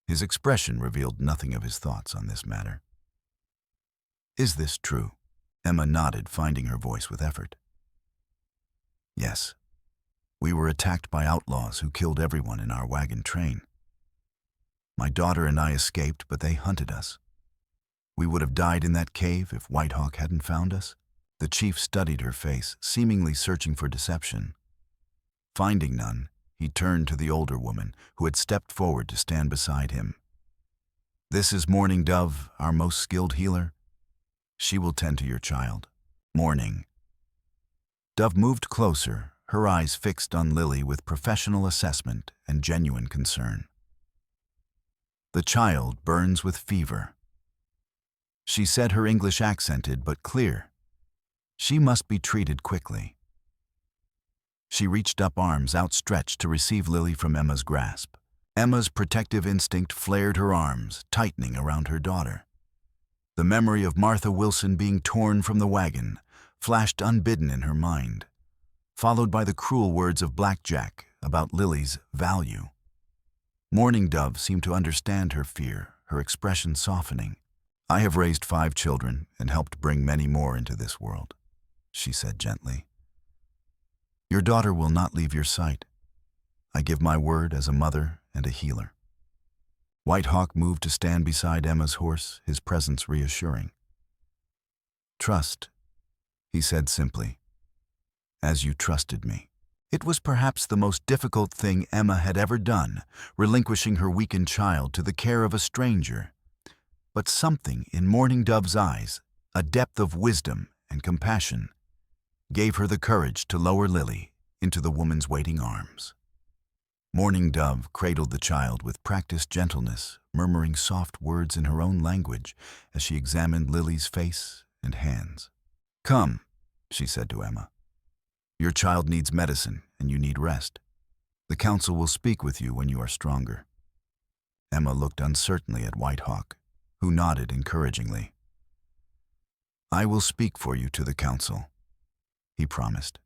Speaker 1: His expression revealed nothing of his thoughts on this matter. "Is this true?" Emma nodded, finding her voice with effort. "Yes. We were attacked by outlaws who killed everyone in our wagon train. My daughter and I escaped, but they hunted us. We would have died in that cave if White Hawk hadn't found us." The chief studied her face, seemingly searching for deception. Finding none, he turned to the older woman, who had stepped forward to stand beside him. "This is Morning Dove, our most skilled healer. She will tend to your child." "Morning." Dove moved closer, her eyes fixed on Lily with professional assessment and genuine concern. "The child burns with fever," she said, her English accented but clear. "She must be treated quickly." She reached up, arms outstretched to receive Lily from Emma's grasp. Emma's protective instinct flared, her arms tightening around her daughter. The memory of Martha Wilson being torn from the wagon flashed unbidden in her mind, followed by the cruel words of Black Jack about Lily's value. Morning Dove seemed to understand her fear, her expression softening. "I have raised 5 children and helped bring many more into this world," she said gently. "Your daughter will not leave your sight. I give my word as a mother and a healer." White Hawk moved to stand beside Emma's horse, his presence reassuring. "Trust," he said simply, "as you trusted me." It was perhaps the most difficult thing Emma had ever done, relinquishing her weakened child to the care of a stranger. But something in Morning Dove's eyes, a depth of wisdom and compassion, gave her the courage to lower Lily into the woman's waiting arms. Morning Dove cradled the child with practiced gentleness, murmuring soft words in her own language as she examined Lily's face and hands. "Come," she said to Emma. "Your child needs medicine and you need rest. The council will speak with you when you are stronger." Emma looked uncertainly at White Hawk, who nodded encouragingly. "I will speak for you to the council," he promised.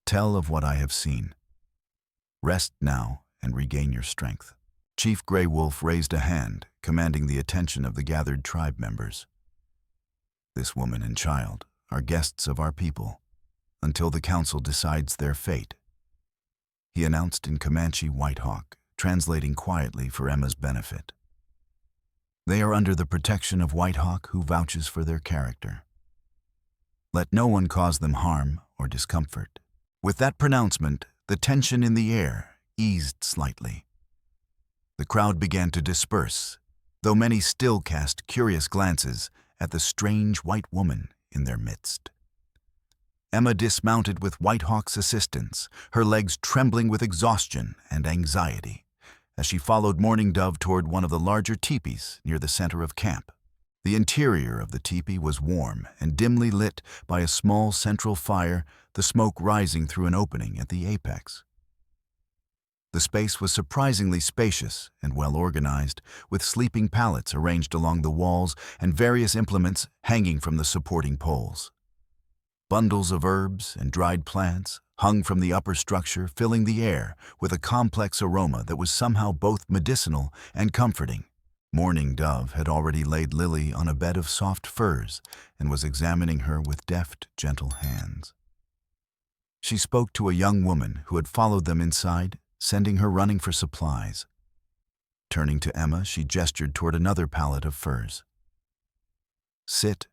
Speaker 1: "Tell of what I have seen. Rest now and regain your strength." Chief Grey Wolf raised a hand, commanding the attention of the gathered tribe members. "This woman and child are guests of our people until the council decides their fate," he announced in Comanche White Hawk, translating quietly for Emma's benefit. "They are under the protection of White Hawk, who vouches for their character. Let no one cause them harm or discomfort." With that pronouncement, the tension in the air eased slightly. The crowd began to disperse, though many still cast curious glances at the strange white woman in their midst. Emma dismounted with White Hawk's assistance, her legs trembling with exhaustion and anxiety, as she followed Mourning Dove toward one of the larger teepees near the center of camp. The interior of the teepee was warm and dimly lit by a small central fire, the smoke rising through an opening at the apex. The space was surprisingly spacious and well organized, with sleeping pallets arranged along the walls and various implements hanging from the supporting poles. Bundles of herbs and dried plants hung from the upper structure, filling the air with a complex aroma that was somehow both medicinal and comforting. Mourning Dove had already laid Lily on a bed of soft furs and was examining her with deft, gentle hands. She spoke to a young woman who had followed them inside, sending her running for supplies. Turning to Emma, she gestured toward another pallet of furs. "Sit.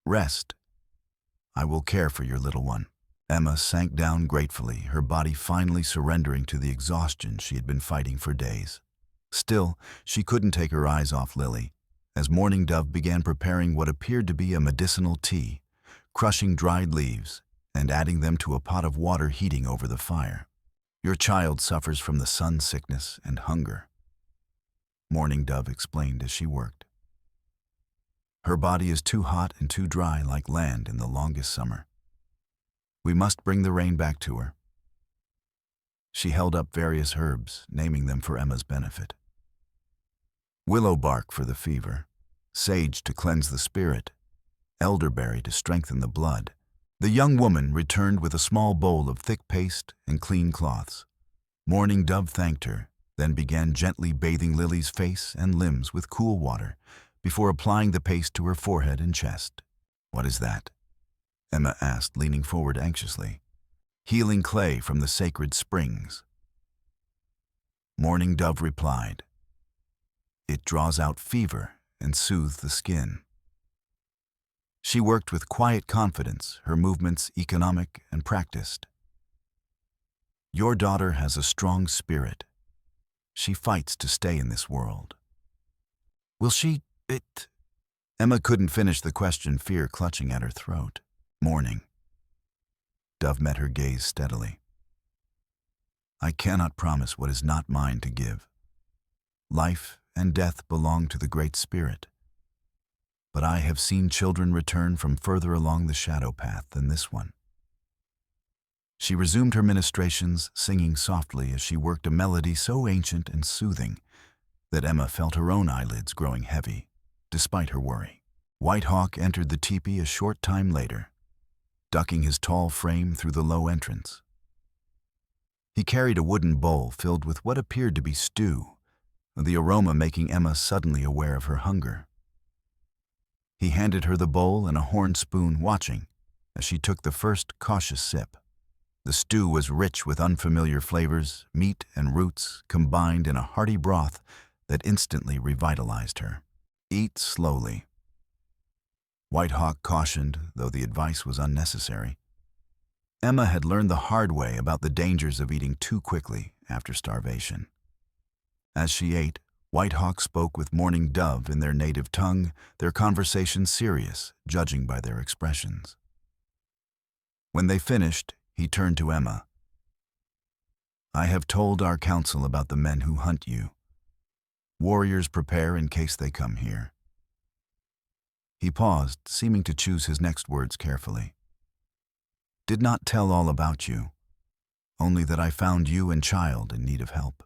Speaker 1: Rest. I will care for your little one." Emma sank down gratefully, her body finally surrendering to the exhaustion she had been fighting for days. Still, she couldn't take her eyes off Lily, as Mourning Dove began preparing what appeared to be a medicinal tea, crushing dried leaves and adding them to a pot of water heating over the fire. "Your child suffers from the sun sickness and hunger," Mourning Dove explained as she worked. "Her body is too hot and too dry like land in the longest summer. We must bring the rain back to her." She held up various herbs, naming them for Emma's benefit. Willow bark for the fever, sage to cleanse the spirit, elderberry to strengthen the blood. The young woman returned with a small bowl of thick paste and clean cloths. Mourning Dove thanked her, then began gently bathing Lily's face and limbs with cool water before applying the paste to her forehead and chest. "What is that?" Emma asked, leaning forward anxiously. "Healing clay from the sacred springs." Mourning Dove replied, "It draws out fever and soothes the skin." She worked with quiet confidence, her movements economic and practiced. "Your daughter has a strong spirit. She fights to stay in this world." "Will she, it?" Emma couldn't finish the question, fear clutching at her throat. "Mourning." Dove met her gaze steadily. "I cannot promise what is not mine to give. Life and death belong to the Great Spirit. But I have seen children return from further along the shadow path than this one." She resumed her ministrations, singing softly as she worked a melody so ancient and soothing that Emma felt her own eyelids growing heavy, despite her worry. White Hawk entered the teepee a short time later, ducking his tall frame through the low entrance. He carried a wooden bowl filled with what appeared to be stew, the aroma making Emma suddenly aware of her hunger. He handed her the bowl and a horn spoon, watching as she took the first cautious sip. The stew was rich with unfamiliar flavors, meat and roots combined in a hearty broth that instantly revitalized her. "Eat slowly," White Hawk cautioned, though the advice was unnecessary. Emma had learned the hard way about the dangers of eating too quickly after starvation. As she ate, White Hawk spoke with Mourning Dove in their native tongue, their conversation serious, judging by their expressions. When they finished, he turned to Emma. "I have told our council about the men who hunt you. Warriors prepare in case they come here." He paused, seeming to choose his next words carefully. "Did not tell all about you, only that I found you and child in need of help.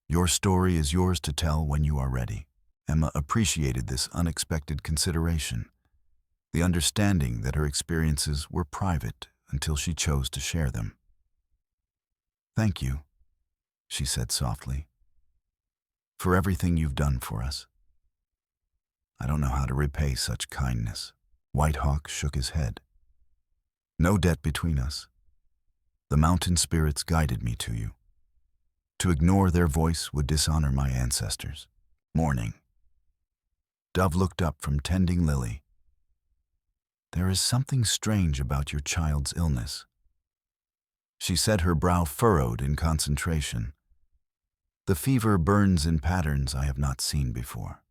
Speaker 1: Your story is yours to tell when you are ready." Emma appreciated this unexpected consideration, the understanding that her experiences were private until she chose to share them. "Thank you," she said softly, "for everything you've done for us. I don't know how to repay such kindness." White Hawk shook his head. "No debt between us. The mountain spirits guided me to you. To ignore their voice would dishonor my ancestors." Mourning. Dove looked up from tending Lily. "There is something strange about your child's illness." She said, her brow furrowed in concentration. The fever burns in patterns I have not seen before.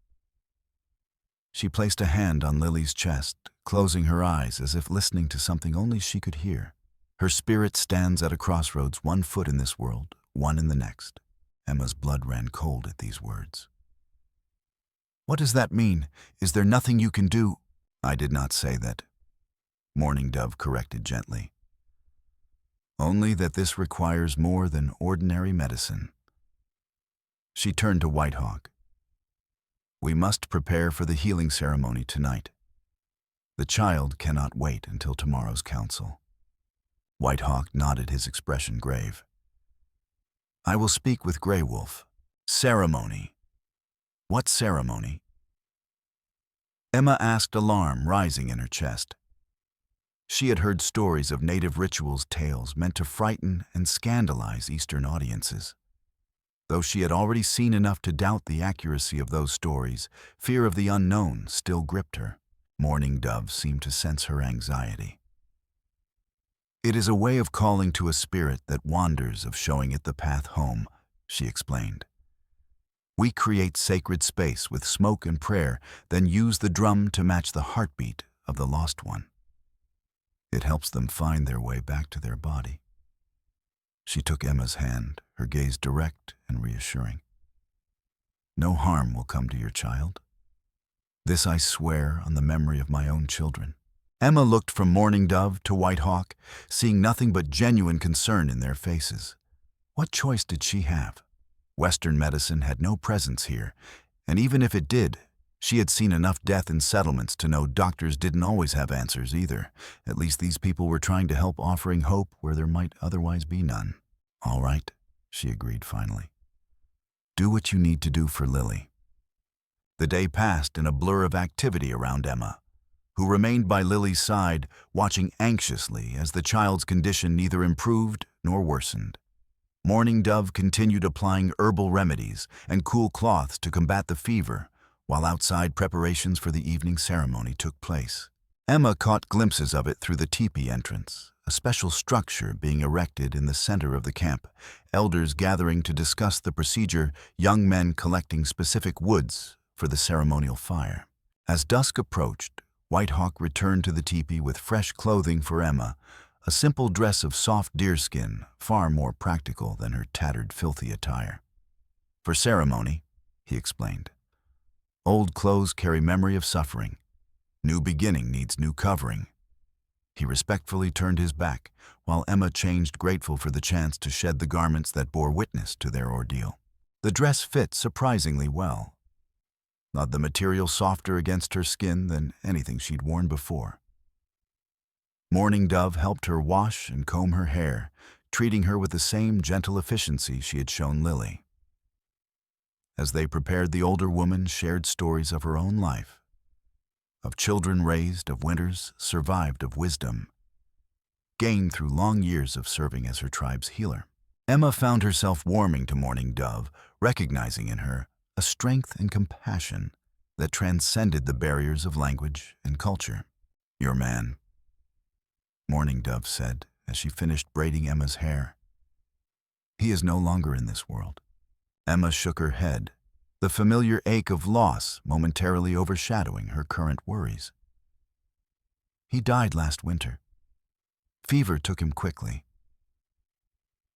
Speaker 1: She placed a hand on Lily's chest, closing her eyes as if listening to something only she could hear. Her spirit stands at a crossroads, one foot in this world, one in the next. Emma's blood ran cold at these words. What does that mean? Is there nothing you can do? I did not say that, Mourning Dove corrected gently. Only that this requires more than ordinary medicine. She turned to Whitehawk. We must prepare for the healing ceremony tonight. The child cannot wait until tomorrow's council. Whitehawk nodded, his expression grave. I will speak with Grey Wolf. Ceremony. What ceremony? Emma asked, alarm rising in her chest. She had heard stories of native rituals, tales meant to frighten and scandalize Eastern audiences. Though she had already seen enough to doubt the accuracy of those stories, fear of the unknown still gripped her. Mourning Dove seemed to sense her anxiety. It is a way of calling to a spirit that wanders, of showing it the path home, she explained. We create sacred space with smoke and prayer, then use the drum to match the heartbeat of the lost one. It helps them find their way back to their body. She took Emma's hand, her gaze direct and reassuring. No harm will come to your child. This I swear on the memory of my own children. Emma looked from Mourning Dove to Whitehawk, seeing nothing but genuine concern in their faces. What choice did she have? Western medicine had no presence here, and even if it did, she had seen enough death in settlements to know doctors didn't always have answers either. At least these people were trying to help, offering hope where there might otherwise be none. All right, she agreed finally. Do what you need to do for Lily. The day passed in a blur of activity around Emma, who remained by Lily's side, watching anxiously as the child's condition neither improved nor worsened. Mourning Dove continued applying herbal remedies and cool cloths to combat the fever, while outside preparations for the evening ceremony took place. Emma caught glimpses of it through the teepee entrance, a special structure being erected in the center of the camp, elders gathering to discuss the procedure, young men collecting specific woods for the ceremonial fire. As dusk approached, Whitehawk returned to the teepee with fresh clothing for Emma, a simple dress of soft deerskin, far more practical than her tattered, filthy attire. For ceremony, he explained. Old clothes carry memory of suffering. New beginning needs new covering. He respectfully turned his back, while Emma changed, grateful for the chance to shed the garments that bore witness to their ordeal. The dress fit surprisingly well, the material softer against her skin than anything she'd worn before. Mourning Dove helped her wash and comb her hair, treating her with the same gentle efficiency she had shown Lily. As they prepared, the older woman shared stories of her own life, of children raised, of winters survived, of wisdom gained through long years of serving as her tribe's healer. Emma found herself warming to Mourning Dove, recognizing in her a strength and compassion that transcended the barriers of language and culture. Your man, Mourning Dove said as she finished braiding Emma's hair. He is no longer in this world. Emma shook her head, the familiar ache of loss momentarily overshadowing her current worries. He died last winter. Fever took him quickly.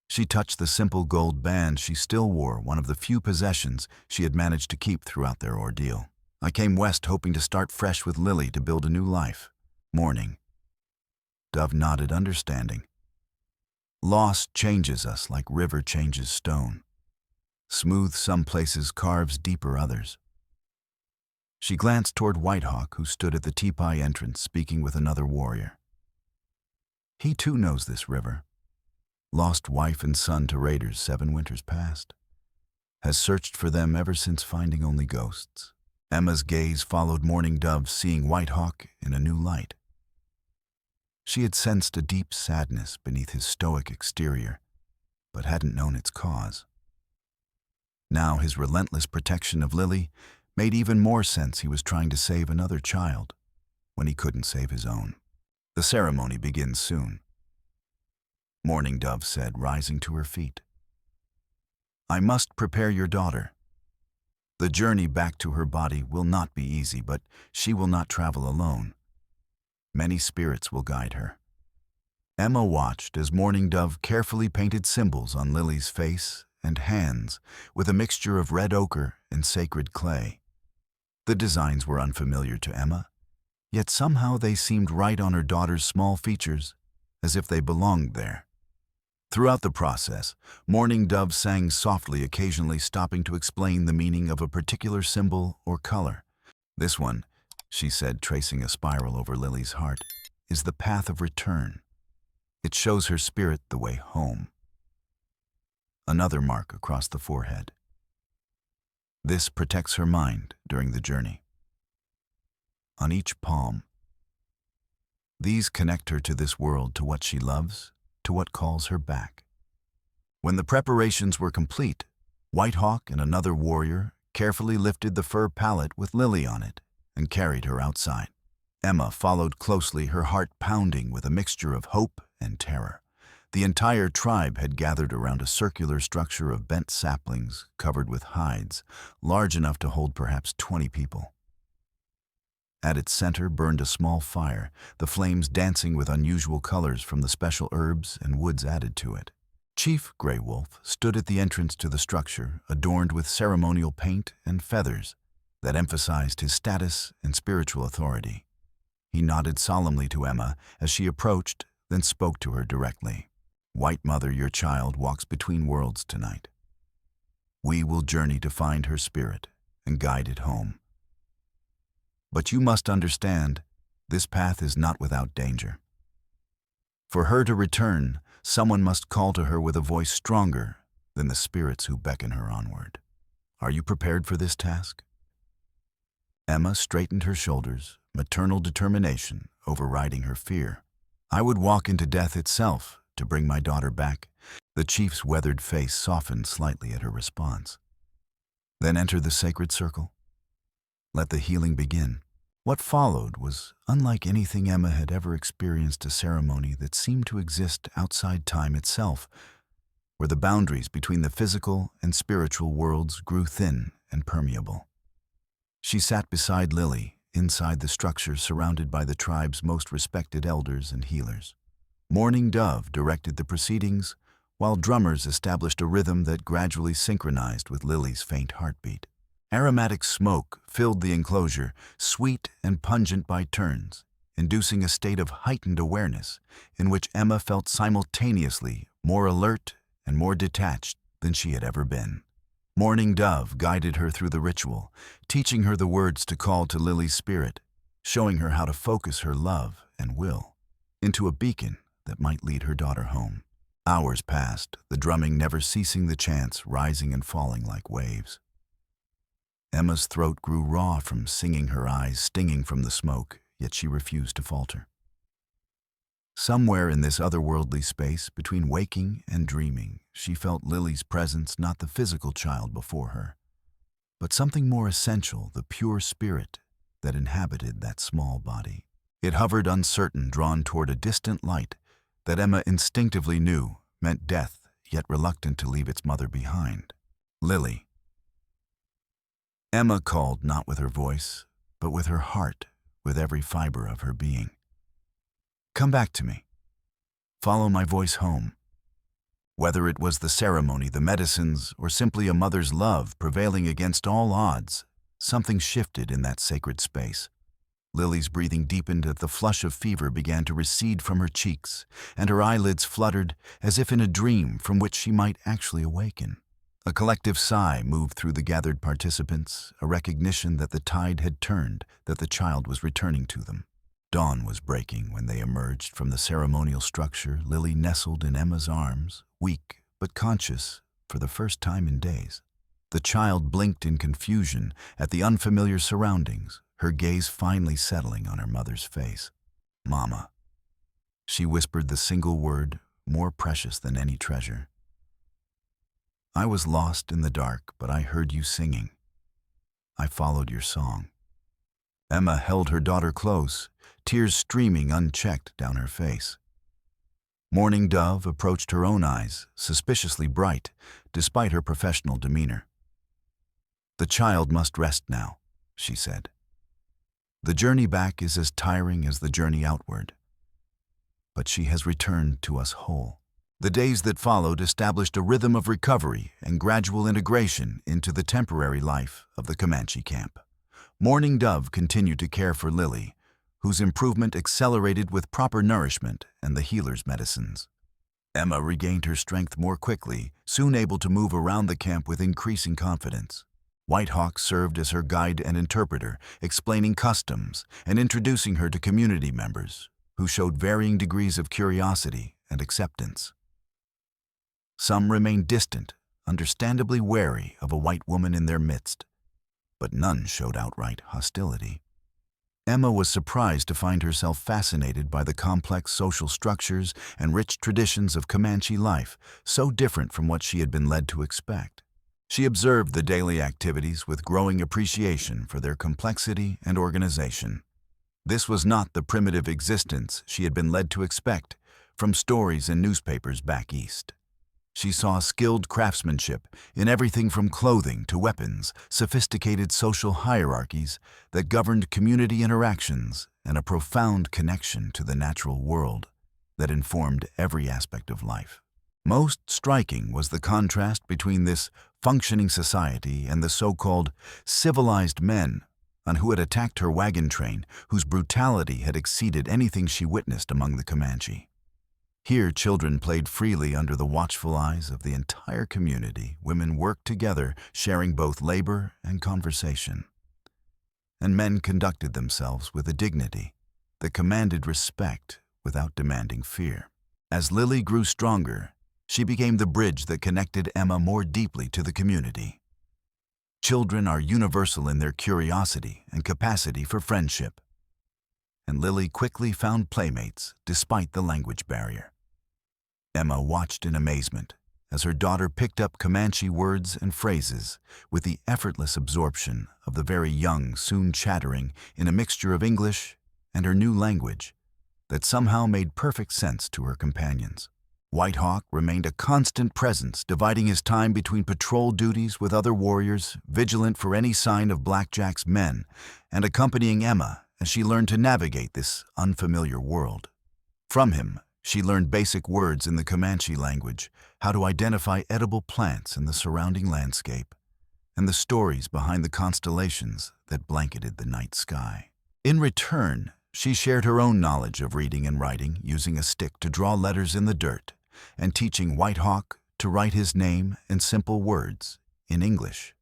Speaker 1: She touched the simple gold band she still wore, one of the few possessions she had managed to keep throughout their ordeal. I came west hoping to start fresh with Lily to build a new life. Mourning Dove nodded, understanding. Loss changes us like river changes stone. Smooth some places, carves deeper others. She glanced toward Whitehawk, who stood at the teepee entrance speaking with another warrior. He too knows this river. Lost wife and son to raiders 7 winters past. Has searched for them ever since, finding only ghosts. Emma's gaze followed Mourning Dove, seeing Whitehawk in a new light. She had sensed a deep sadness beneath his stoic exterior, but hadn't known its cause. Now his relentless protection of Lily made even more sense. He was trying to save another child when he couldn't save his own. The ceremony begins soon, Mourning Dove said, rising to her feet. I must prepare your daughter. The journey back to her body will not be easy, but she will not travel alone. Many spirits will guide her. Emma watched as Mourning Dove carefully painted symbols on Lily's face and hands with a mixture of red ochre and sacred clay. The designs were unfamiliar to Emma, yet somehow they seemed right on her daughter's small features, as if they belonged there. Throughout the process, Mourning Dove sang softly, occasionally stopping to explain the meaning of a particular symbol or color. "This one," she said, tracing a spiral over Lily's heart, "is the path of return. It shows her spirit the way home." Another mark across the forehead. This protects her mind during the journey. On each palm. These connect her to this world, to what she loves, to what calls her back. When the preparations were complete, White Hawk and another warrior carefully lifted the fur pallet with Lily on it and carried her outside. Emma followed closely, her heart pounding with a mixture of hope and terror. The entire tribe had gathered around a circular structure of bent saplings covered with hides, large enough to hold perhaps 20 people. At its center burned a small fire, the flames dancing with unusual colors from the special herbs and woods added to it. Chief Grey Wolf stood at the entrance to the structure, adorned with ceremonial paint and feathers that emphasized his status and spiritual authority. He nodded solemnly to Emma as she approached, then spoke to her directly. "White Mother, your child walks between worlds tonight. We will journey to find her spirit and guide it home. But you must understand, this path is not without danger. For her to return, someone must call to her with a voice stronger than the spirits who beckon her onward. Are you prepared for this task?" Emma straightened her shoulders, maternal determination overriding her fear. "I would walk into death itself to bring my daughter back." The chief's weathered face softened slightly at her response. "Then enter the sacred circle. Let the healing begin." What followed was unlike anything Emma had ever experienced, a ceremony that seemed to exist outside time itself, where the boundaries between the physical and spiritual worlds grew thin and permeable. She sat beside Lily, inside the structure, surrounded by the tribe's most respected elders and healers. Mourning Dove directed the proceedings, while drummers established a rhythm that gradually synchronized with Lily's faint heartbeat. Aromatic smoke filled the enclosure, sweet and pungent by turns, inducing a state of heightened awareness in which Emma felt simultaneously more alert and more detached than she had ever been. Mourning Dove guided her through the ritual, teaching her the words to call to Lily's spirit, showing her how to focus her love and will into a beacon that might lead her daughter home. Hours passed, the drumming never ceasing, the chants rising and falling like waves. Emma's throat grew raw from singing, her eyes stinging from the smoke, yet she refused to falter. Somewhere in this otherworldly space, between waking and dreaming, she felt Lily's presence, not the physical child before her, but something more essential, the pure spirit that inhabited that small body. It hovered uncertain, drawn toward a distant light that Emma instinctively knew meant death, yet reluctant to leave its mother behind. "Lily." Emma called not with her voice, but with her heart, with every fiber of her being. "Come back to me. Follow my voice home." Whether it was the ceremony, the medicines, or simply a mother's love prevailing against all odds, something shifted in that sacred space. Lily's breathing deepened as the flush of fever began to recede from her cheeks, and her eyelids fluttered as if in a dream from which she might actually awaken. A collective sigh moved through the gathered participants, a recognition that the tide had turned, that the child was returning to them. Dawn was breaking when they emerged from the ceremonial structure, Lily nestled in Emma's arms, weak but conscious for the first time in days. The child blinked in confusion at the unfamiliar surroundings, her gaze finally settling on her mother's face. "Mama." She whispered the single word, more precious than any treasure. "I was lost in the dark, but I heard you singing. I followed your song." Emma held her daughter close, tears streaming unchecked down her face. Morning Dove approached her own eyes, suspiciously bright, despite her professional demeanor. "The child must rest now," she said. "The journey back is as tiring as the journey outward. But she has returned to us whole." The days that followed established a rhythm of recovery and gradual integration into the temporary life of the Comanche camp. Morning Dove continued to care for Lily, whose improvement accelerated with proper nourishment and the healer's medicines. Emma regained her strength more quickly, soon able to move around the camp with increasing confidence. White Hawk served as her guide and interpreter, explaining customs and introducing her to community members, who showed varying degrees of curiosity and acceptance. Some remained distant, understandably wary of a white woman in their midst, but none showed outright hostility. Emma was surprised to find herself fascinated by the complex social structures and rich traditions of Comanche life, so different from what she had been led to expect. She observed the daily activities with growing appreciation for their complexity and organization. This was not the primitive existence she had been led to expect from stories and newspapers back east. She saw skilled craftsmanship in everything from clothing to weapons, sophisticated social hierarchies that governed community interactions, and a profound connection to the natural world that informed every aspect of life. Most striking was the contrast between this functioning society and the so-called civilized men on who had attacked her wagon train, whose brutality had exceeded anything she witnessed among the Comanche. Here, children played freely under the watchful eyes of the entire community. Women worked together, sharing both labor and conversation. And men conducted themselves with a dignity that commanded respect without demanding fear. As Lily grew stronger, she became the bridge that connected Emma more deeply to the community. Children are universal in their curiosity and capacity for friendship, and Lily quickly found playmates despite the language barrier. Emma watched in amazement as her daughter picked up Comanche words and phrases with the effortless absorption of the very young, soon chattering in a mixture of English and her new language that somehow made perfect sense to her companions. White Hawk remained a constant presence, dividing his time between patrol duties with other warriors, vigilant for any sign of Blackjack's men, and accompanying Emma as she learned to navigate this unfamiliar world. From him, she learned basic words in the Comanche language, how to identify edible plants in the surrounding landscape, and the stories behind the constellations that blanketed the night sky. In return, she shared her own knowledge of reading and writing, using a stick to draw letters in the dirt, and teaching White Hawk to write his name in simple words in English.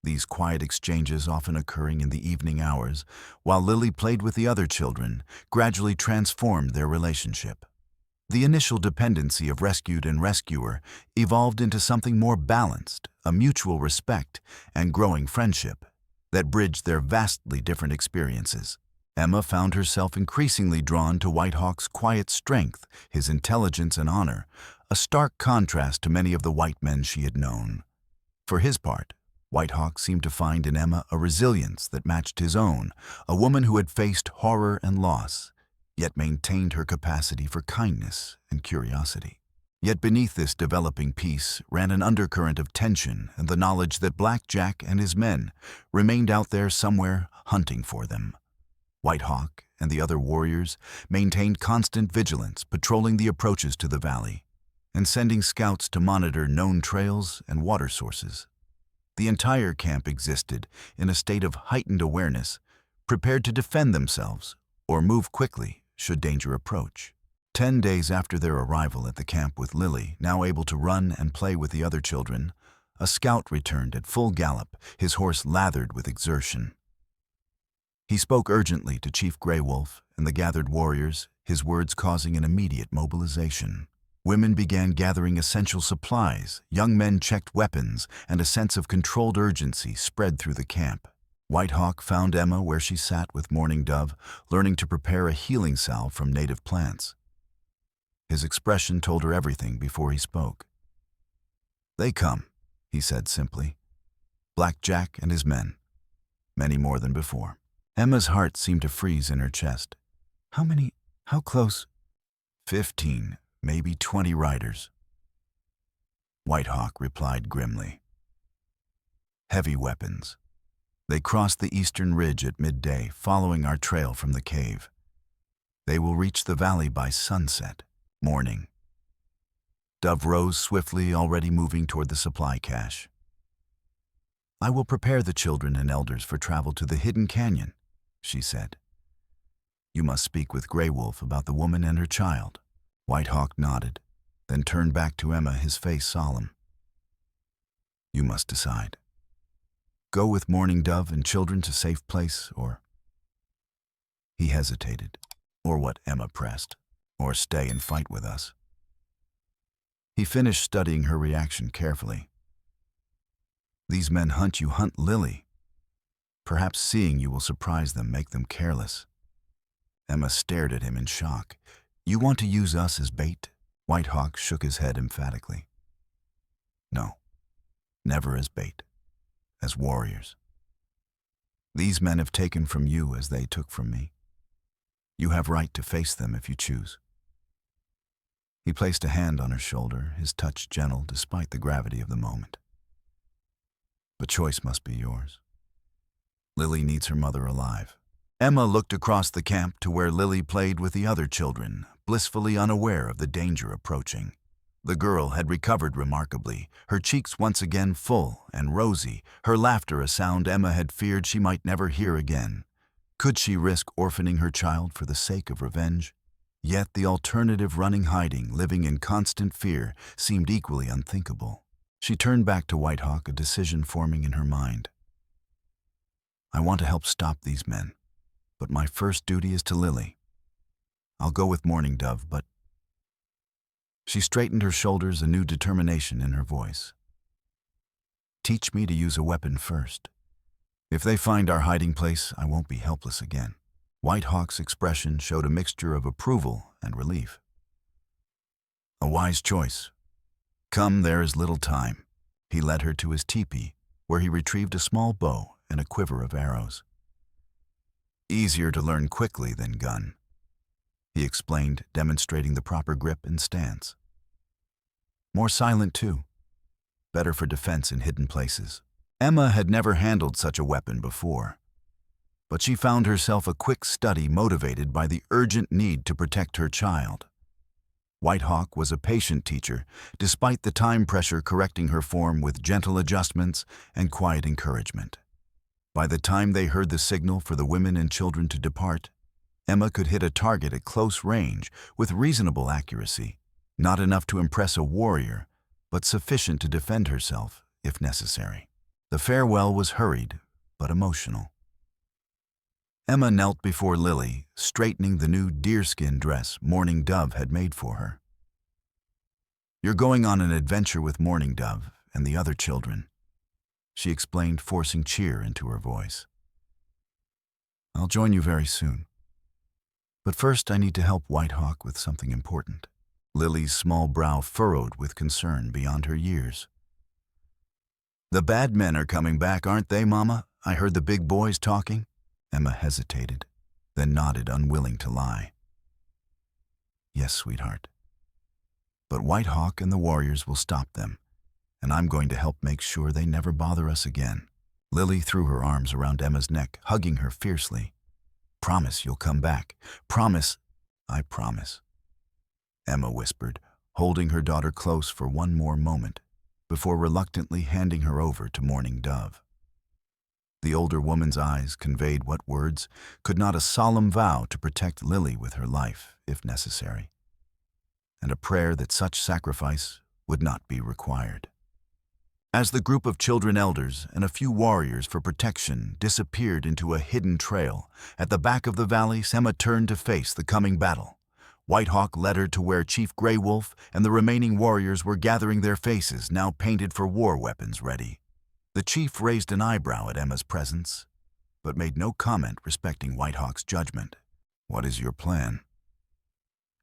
Speaker 1: These quiet exchanges often occurring in the evening hours, while Lily played with the other children, gradually transformed their relationship. The initial dependency of rescued and rescuer evolved into something more balanced, a mutual respect and growing friendship that bridged their vastly different experiences. Emma found herself increasingly drawn to White Hawk's quiet strength, his intelligence and honor, a stark contrast to many of the white men she had known. For his part, White Hawk seemed to find in Emma a resilience that matched his own, a woman who had faced horror and loss, yet maintained her capacity for kindness and curiosity. Yet beneath this developing peace ran an undercurrent of tension and the knowledge that Blackjack and his men remained out there somewhere hunting for them. White Hawk and the other warriors maintained constant vigilance, patrolling the approaches to the valley and sending scouts to monitor known trails and water sources. The entire camp existed in a state of heightened awareness, prepared to defend themselves or move quickly should danger approach. 10 days after their arrival at the camp with Lily, now able to run and play with the other children, a scout returned at full gallop, his horse lathered with exertion. He spoke urgently to Chief Grey Wolf and the gathered warriors, his words causing an immediate mobilization. Women began gathering essential supplies, young men checked weapons, and a sense of controlled urgency spread through the camp. White Hawk found Emma where she sat with Morning Dove, learning to prepare a healing salve from native plants. His expression told her everything before he spoke. "They come," he said simply. "Blackjack and his men. Many more than before." Emma's heart seemed to freeze in her chest. How many? How close? 15. Maybe 20 riders. White Hawk replied grimly. Heavy weapons. They crossed the eastern ridge at midday, following our trail from the cave. They will reach the valley by sunset, morning. Dove rose swiftly, already moving toward the supply cache. I will prepare the children and elders for travel to the hidden canyon, she said. You must speak with Grey Wolf about the woman and her child. White Hawk nodded, then turned back to Emma, his face solemn. You must decide. Go with Mourning Dove and children to safe place, or... He hesitated. Or what Emma pressed. Or stay and fight with us. He finished studying her reaction carefully. These men hunt you, hunt Lily. Perhaps seeing you will surprise them, make them careless. Emma stared at him in shock. You want to use us as bait? White Hawk shook his head emphatically. No, never as bait. As warriors. These men have taken from you as they took from me. You have right to face them if you choose. He placed a hand on her shoulder, his touch gentle despite the gravity of the moment. The choice must be yours. Lily needs her mother alive. Emma looked across the camp to where Lily played with the other children, blissfully unaware of the danger approaching. The girl had recovered remarkably, her cheeks once again full and rosy, her laughter a sound Emma had feared she might never hear again. Could she risk orphaning her child for the sake of revenge? Yet the alternative, running, hiding, living in constant fear, seemed equally unthinkable. She turned back to White Hawk, a decision forming in her mind. I want to help stop these men, but my first duty is to Lily. I'll go with Mourning Dove, but... She straightened her shoulders, a new determination in her voice. Teach me to use a weapon first. If they find our hiding place, I won't be helpless again. White Hawk's expression showed a mixture of approval and relief. A wise choice. Come, there is little time. He led her to his teepee, where he retrieved a small bow and a quiver of arrows. Easier to learn quickly than gun, he explained, demonstrating the proper grip and stance. More silent, too. Better for defense in hidden places. Emma had never handled such a weapon before, but she found herself a quick study motivated by the urgent need to protect her child. White Hawk was a patient teacher, despite the time pressure, correcting her form with gentle adjustments and quiet encouragement. By the time they heard the signal for the women and children to depart, Emma could hit a target at close range with reasonable accuracy, not enough to impress a warrior, but sufficient to defend herself if necessary. The farewell was hurried, but emotional. Emma knelt before Lily, straightening the new deerskin dress Mourning Dove had made for her. You're going on an adventure with Mourning Dove and the other children, she explained, forcing cheer into her voice. I'll join you very soon. But first I need to help White Hawk with something important. Lily's small brow furrowed with concern beyond her years. The bad men are coming back, aren't they, Mama? I heard the big boys talking. Emma hesitated, then nodded, unwilling to lie. Yes, sweetheart. But White Hawk and the warriors will stop them, and I'm going to help make sure they never bother us again. Lily threw her arms around Emma's neck, hugging her fiercely. Promise you'll come back. Promise. I promise, Emma whispered, holding her daughter close for one more moment, before reluctantly handing her over to Mourning Dove. The older woman's eyes conveyed what words could not: a solemn vow to protect Lily with her life, if necessary, and a prayer that such sacrifice would not be required. As the group of children elders and a few warriors for protection disappeared into a hidden trail at the back of the valley, Emma turned to face the coming battle. White Hawk led her to where Chief Grey Wolf and the remaining warriors were gathering, their faces now painted for war weapons ready. The chief raised an eyebrow at Emma's presence, but made no comment respecting White Hawk's judgment. What is your plan?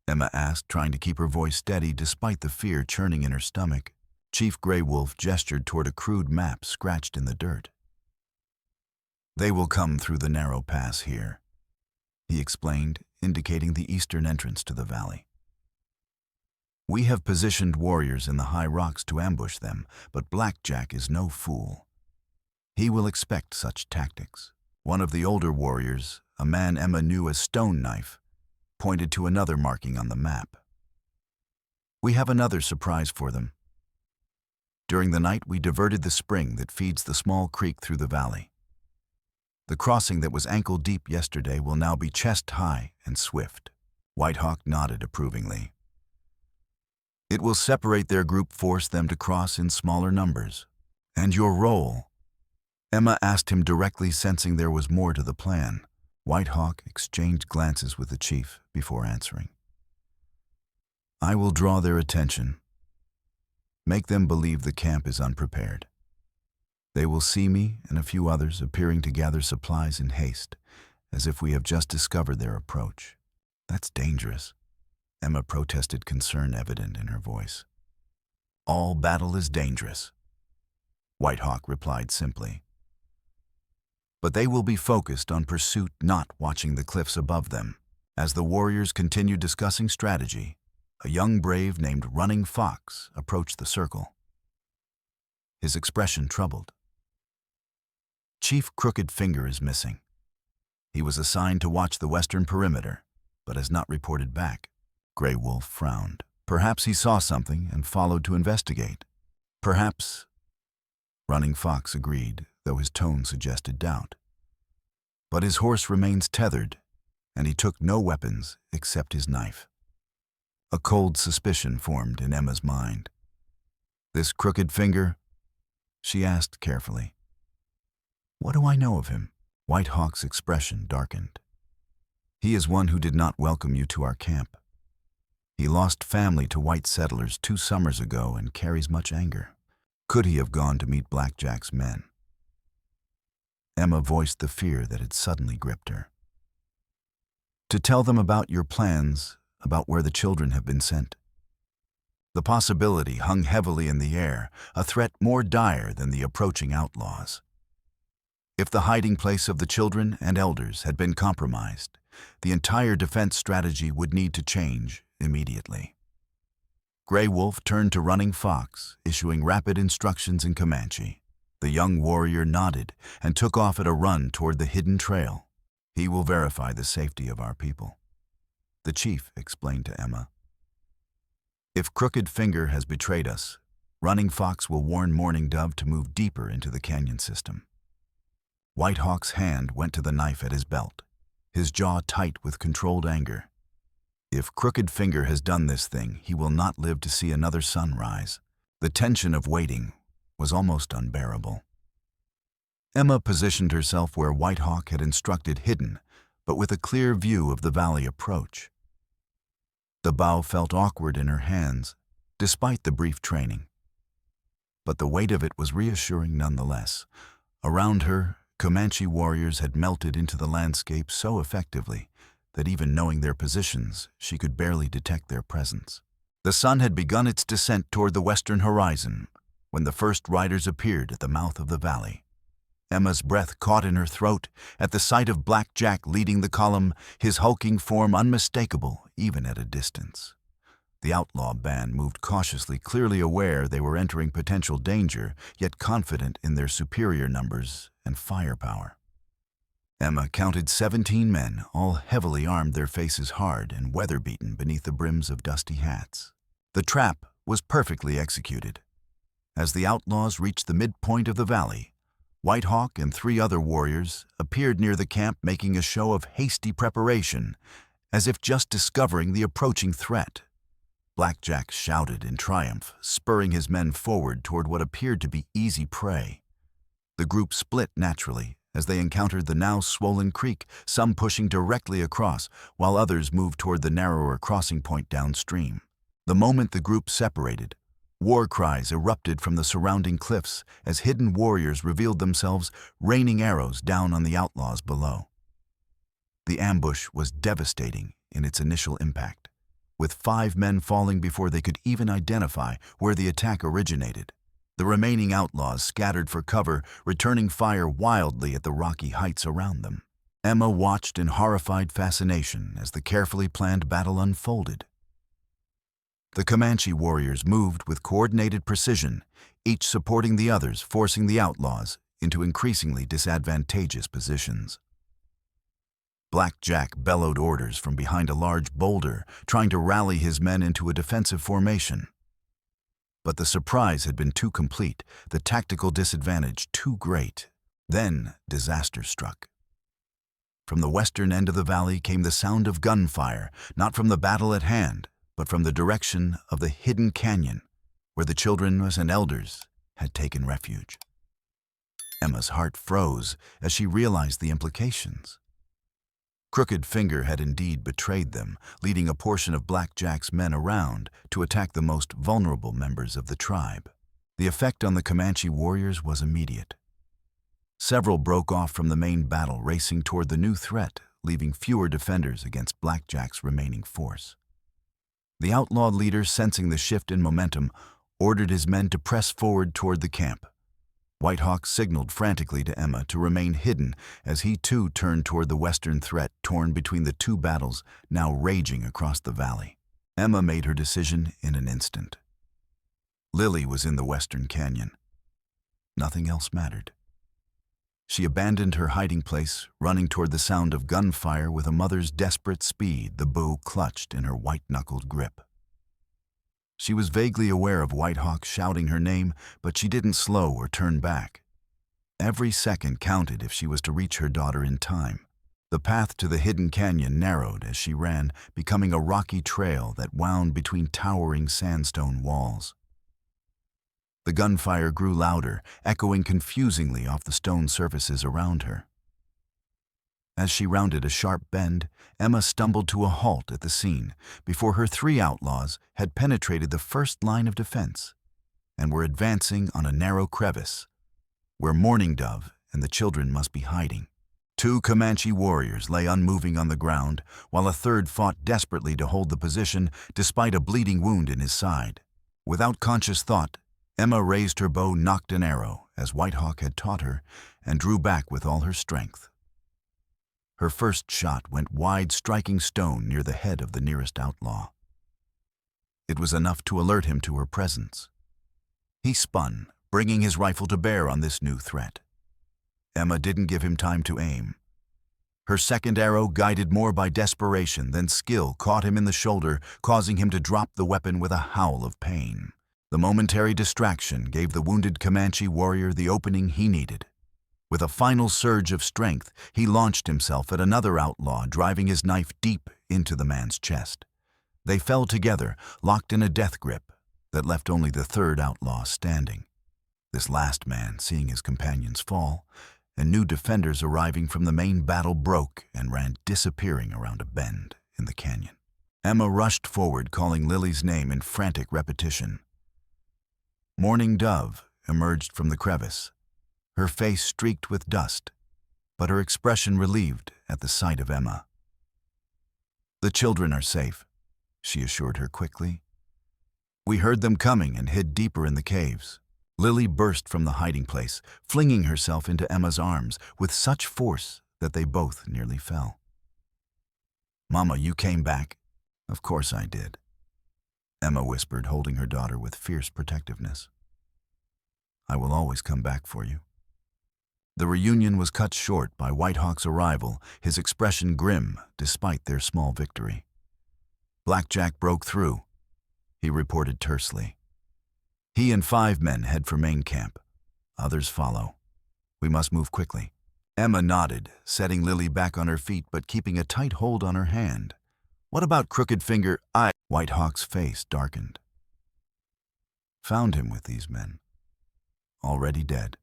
Speaker 1: Emma asked, trying to keep her voice steady despite the fear churning in her stomach. Chief Grey Wolf gestured toward a crude map scratched in the dirt. They will come through the narrow pass here, he explained, indicating the eastern entrance to the valley. We have positioned warriors in the high rocks to ambush them, but Blackjack is no fool. He will expect such tactics. One of the older warriors, a man Emma knew as Stone Knife, pointed to another marking on the map. We have another surprise for them. During the night, we diverted the spring that feeds the small creek through the valley. The crossing that was ankle-deep yesterday will now be chest-high and swift. Whitehawk nodded approvingly. It will separate their group, force them to cross in smaller numbers. And your role? Emma asked him directly, sensing there was more to the plan. Whitehawk exchanged glances with the chief before answering. I will draw their attention. Make them believe the camp is unprepared. They will see me and a few others appearing to gather supplies in haste, as if we have just discovered their approach. That's dangerous. Emma protested, concern evident in her voice. All battle is dangerous, Whitehawk replied simply. But they will be focused on pursuit, not watching the cliffs above them. As the warriors continued discussing strategy, a young brave named Running Fox approached the circle. His expression troubled. Chief Crooked Finger is missing. He was assigned to watch the western perimeter, but has not reported back. Grey Wolf frowned. Perhaps he saw something and followed to investigate. Perhaps. Running Fox agreed, though his tone suggested doubt. But his horse remains tethered, and he took no weapons except his knife. A cold suspicion formed in Emma's mind. This Crooked Finger? She asked carefully. What do I know of him? Whitehawk's expression darkened. He is one who did not welcome you to our camp. He lost family to white settlers 2 summers ago and carries much anger. Could he have gone to meet Blackjack's men? Emma voiced the fear that had suddenly gripped her. To tell them about your plans, about where the children have been sent. The possibility hung heavily in the air, a threat more dire than the approaching outlaws. If the hiding place of the children and elders had been compromised, the entire defense strategy would need to change immediately. Grey Wolf turned to Running Fox, issuing rapid instructions in Comanche. The young warrior nodded and took off at a run toward the hidden trail. He will verify the safety of our people, the chief explained to Emma. If Crooked Finger has betrayed us, Running Fox will warn Mourning Dove to move deeper into the canyon system. Whitehawk's hand went to the knife at his belt, his jaw tight with controlled anger. If Crooked Finger has done this thing, he will not live to see another sunrise. The tension of waiting was almost unbearable. Emma positioned herself where Whitehawk had instructed, hidden, but with a clear view of the valley approach. The bow felt awkward in her hands, despite the brief training. But the weight of it was reassuring nonetheless. Around her, Comanche warriors had melted into the landscape so effectively that even knowing their positions, she could barely detect their presence. The sun had begun its descent toward the western horizon when the first riders appeared at the mouth of the valley. Emma's breath caught in her throat at the sight of Blackjack leading the column, his hulking form unmistakable even at a distance. The outlaw band moved cautiously, clearly aware they were entering potential danger, yet confident in their superior numbers and firepower. Emma counted 17 men, all heavily armed, their faces hard and weather-beaten beneath the brims of dusty hats. The trap was perfectly executed. As the outlaws reached the midpoint of the valley, Whitehawk and 3 other warriors appeared near the camp, making a show of hasty preparation, as if just discovering the approaching threat. Blackjack shouted in triumph, spurring his men forward toward what appeared to be easy prey. The group split naturally as they encountered the now swollen creek, some pushing directly across, while others moved toward the narrower crossing point downstream. The moment the group separated, war cries erupted from the surrounding cliffs as hidden warriors revealed themselves, raining arrows down on the outlaws below. The ambush was devastating in its initial impact, with 5 men falling before they could even identify where the attack originated. The remaining outlaws scattered for cover, returning fire wildly at the rocky heights around them. Emma watched in horrified fascination as the carefully planned battle unfolded. The Comanche warriors moved with coordinated precision, each supporting the others, forcing the outlaws into increasingly disadvantageous positions. Black Jack bellowed orders from behind a large boulder, trying to rally his men into a defensive formation. But the surprise had been too complete, the tactical disadvantage too great. Then disaster struck. From the western end of the valley came the sound of gunfire, not from the battle at hand, but from the direction of the hidden canyon, where the children and elders had taken refuge. Emma's heart froze as she realized the implications. Crooked Finger had indeed betrayed them, leading a portion of Black Jack's men around to attack the most vulnerable members of the tribe. The effect on the Comanche warriors was immediate. Several broke off from the main battle, racing toward the new threat, leaving fewer defenders against Black Jack's remaining force. The outlaw leader, sensing the shift in momentum, ordered his men to press forward toward the camp. White Hawk signaled frantically to Emma to remain hidden as he too turned toward the western threat, torn between the two battles now raging across the valley. Emma made her decision in an instant. Lily was in the western canyon. Nothing else mattered. She abandoned her hiding place, running toward the sound of gunfire with a mother's desperate speed, the bow clutched in her white-knuckled grip. She was vaguely aware of White Hawk shouting her name, but she didn't slow or turn back. Every second counted if she was to reach her daughter in time. The path to the hidden canyon narrowed as she ran, becoming a rocky trail that wound between towering sandstone walls. The gunfire grew louder, echoing confusingly off the stone surfaces around her. As she rounded a sharp bend, Emma stumbled to a halt at the scene before her 3 outlaws had penetrated the first line of defense and were advancing on a narrow crevice where Mourning Dove and the children must be hiding. 2 Comanche warriors lay unmoving on the ground, while a third fought desperately to hold the position despite a bleeding wound in his side. Without conscious thought, Emma raised her bow, nocked an arrow, as White Hawk had taught her, and drew back with all her strength. Her first shot went wide, striking stone near the head of the nearest outlaw. It was enough to alert him to her presence. He spun, bringing his rifle to bear on this new threat. Emma didn't give him time to aim. Her second arrow, guided more by desperation than skill, caught him in the shoulder, causing him to drop the weapon with a howl of pain. The momentary distraction gave the wounded Comanche warrior the opening he needed. With a final surge of strength, he launched himself at another outlaw, driving his knife deep into the man's chest. They fell together, locked in a death grip that left only the third outlaw standing. This last man, seeing his companions fall, and new defenders arriving from the main battle, broke and ran disappearing around a bend in the canyon. Emma rushed forward, calling Lily's name in frantic repetition. Mourning Dove emerged from the crevice, her face streaked with dust, but her expression relieved at the sight of Emma. "The children are safe," she assured her quickly. "We heard them coming and hid deeper in the caves." Lily burst from the hiding place, flinging herself into Emma's arms with such force that they both nearly fell. "Mama, you came back?" "Of course I did," Emma whispered, holding her daughter with fierce protectiveness. "I will always come back for you." The reunion was cut short by White Hawk's arrival, his expression grim despite their small victory. Black Jack broke through, he reported tersely. He and 5 men head for main camp. Others follow. We must move quickly. Emma nodded, setting Lily back on her feet but keeping a tight hold on her hand. "What about Crooked Finger?" White Hawk's face darkened. "Found him with these men. Already dead.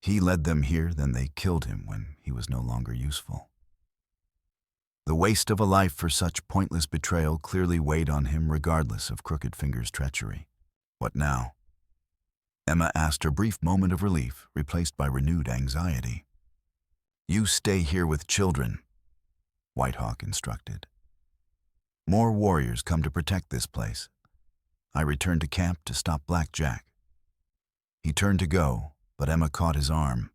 Speaker 1: He led them here, then they killed him when he was no longer useful." The waste of a life for such pointless betrayal clearly weighed on him regardless of Crooked Finger's treachery. What now? Emma asked, her brief moment of relief replaced by renewed anxiety. "You stay here with children," White Hawk instructed. "More warriors come to protect this place. I return to camp to stop Black Jack." He turned to go, but Emma caught his arm.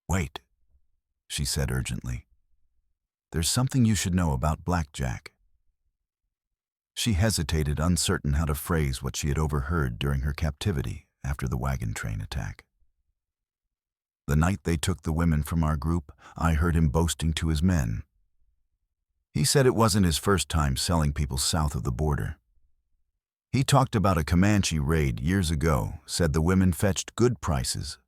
Speaker 1: "Wait," she said urgently. "There's something you should know about Black Jack." She hesitated, uncertain how to phrase what she had overheard during her captivity after the wagon train attack. The night they took the women from our group, I heard him boasting to his men. He said it wasn't his first time selling people south of the border. He talked about a Comanche raid years ago, said the women fetched good prices,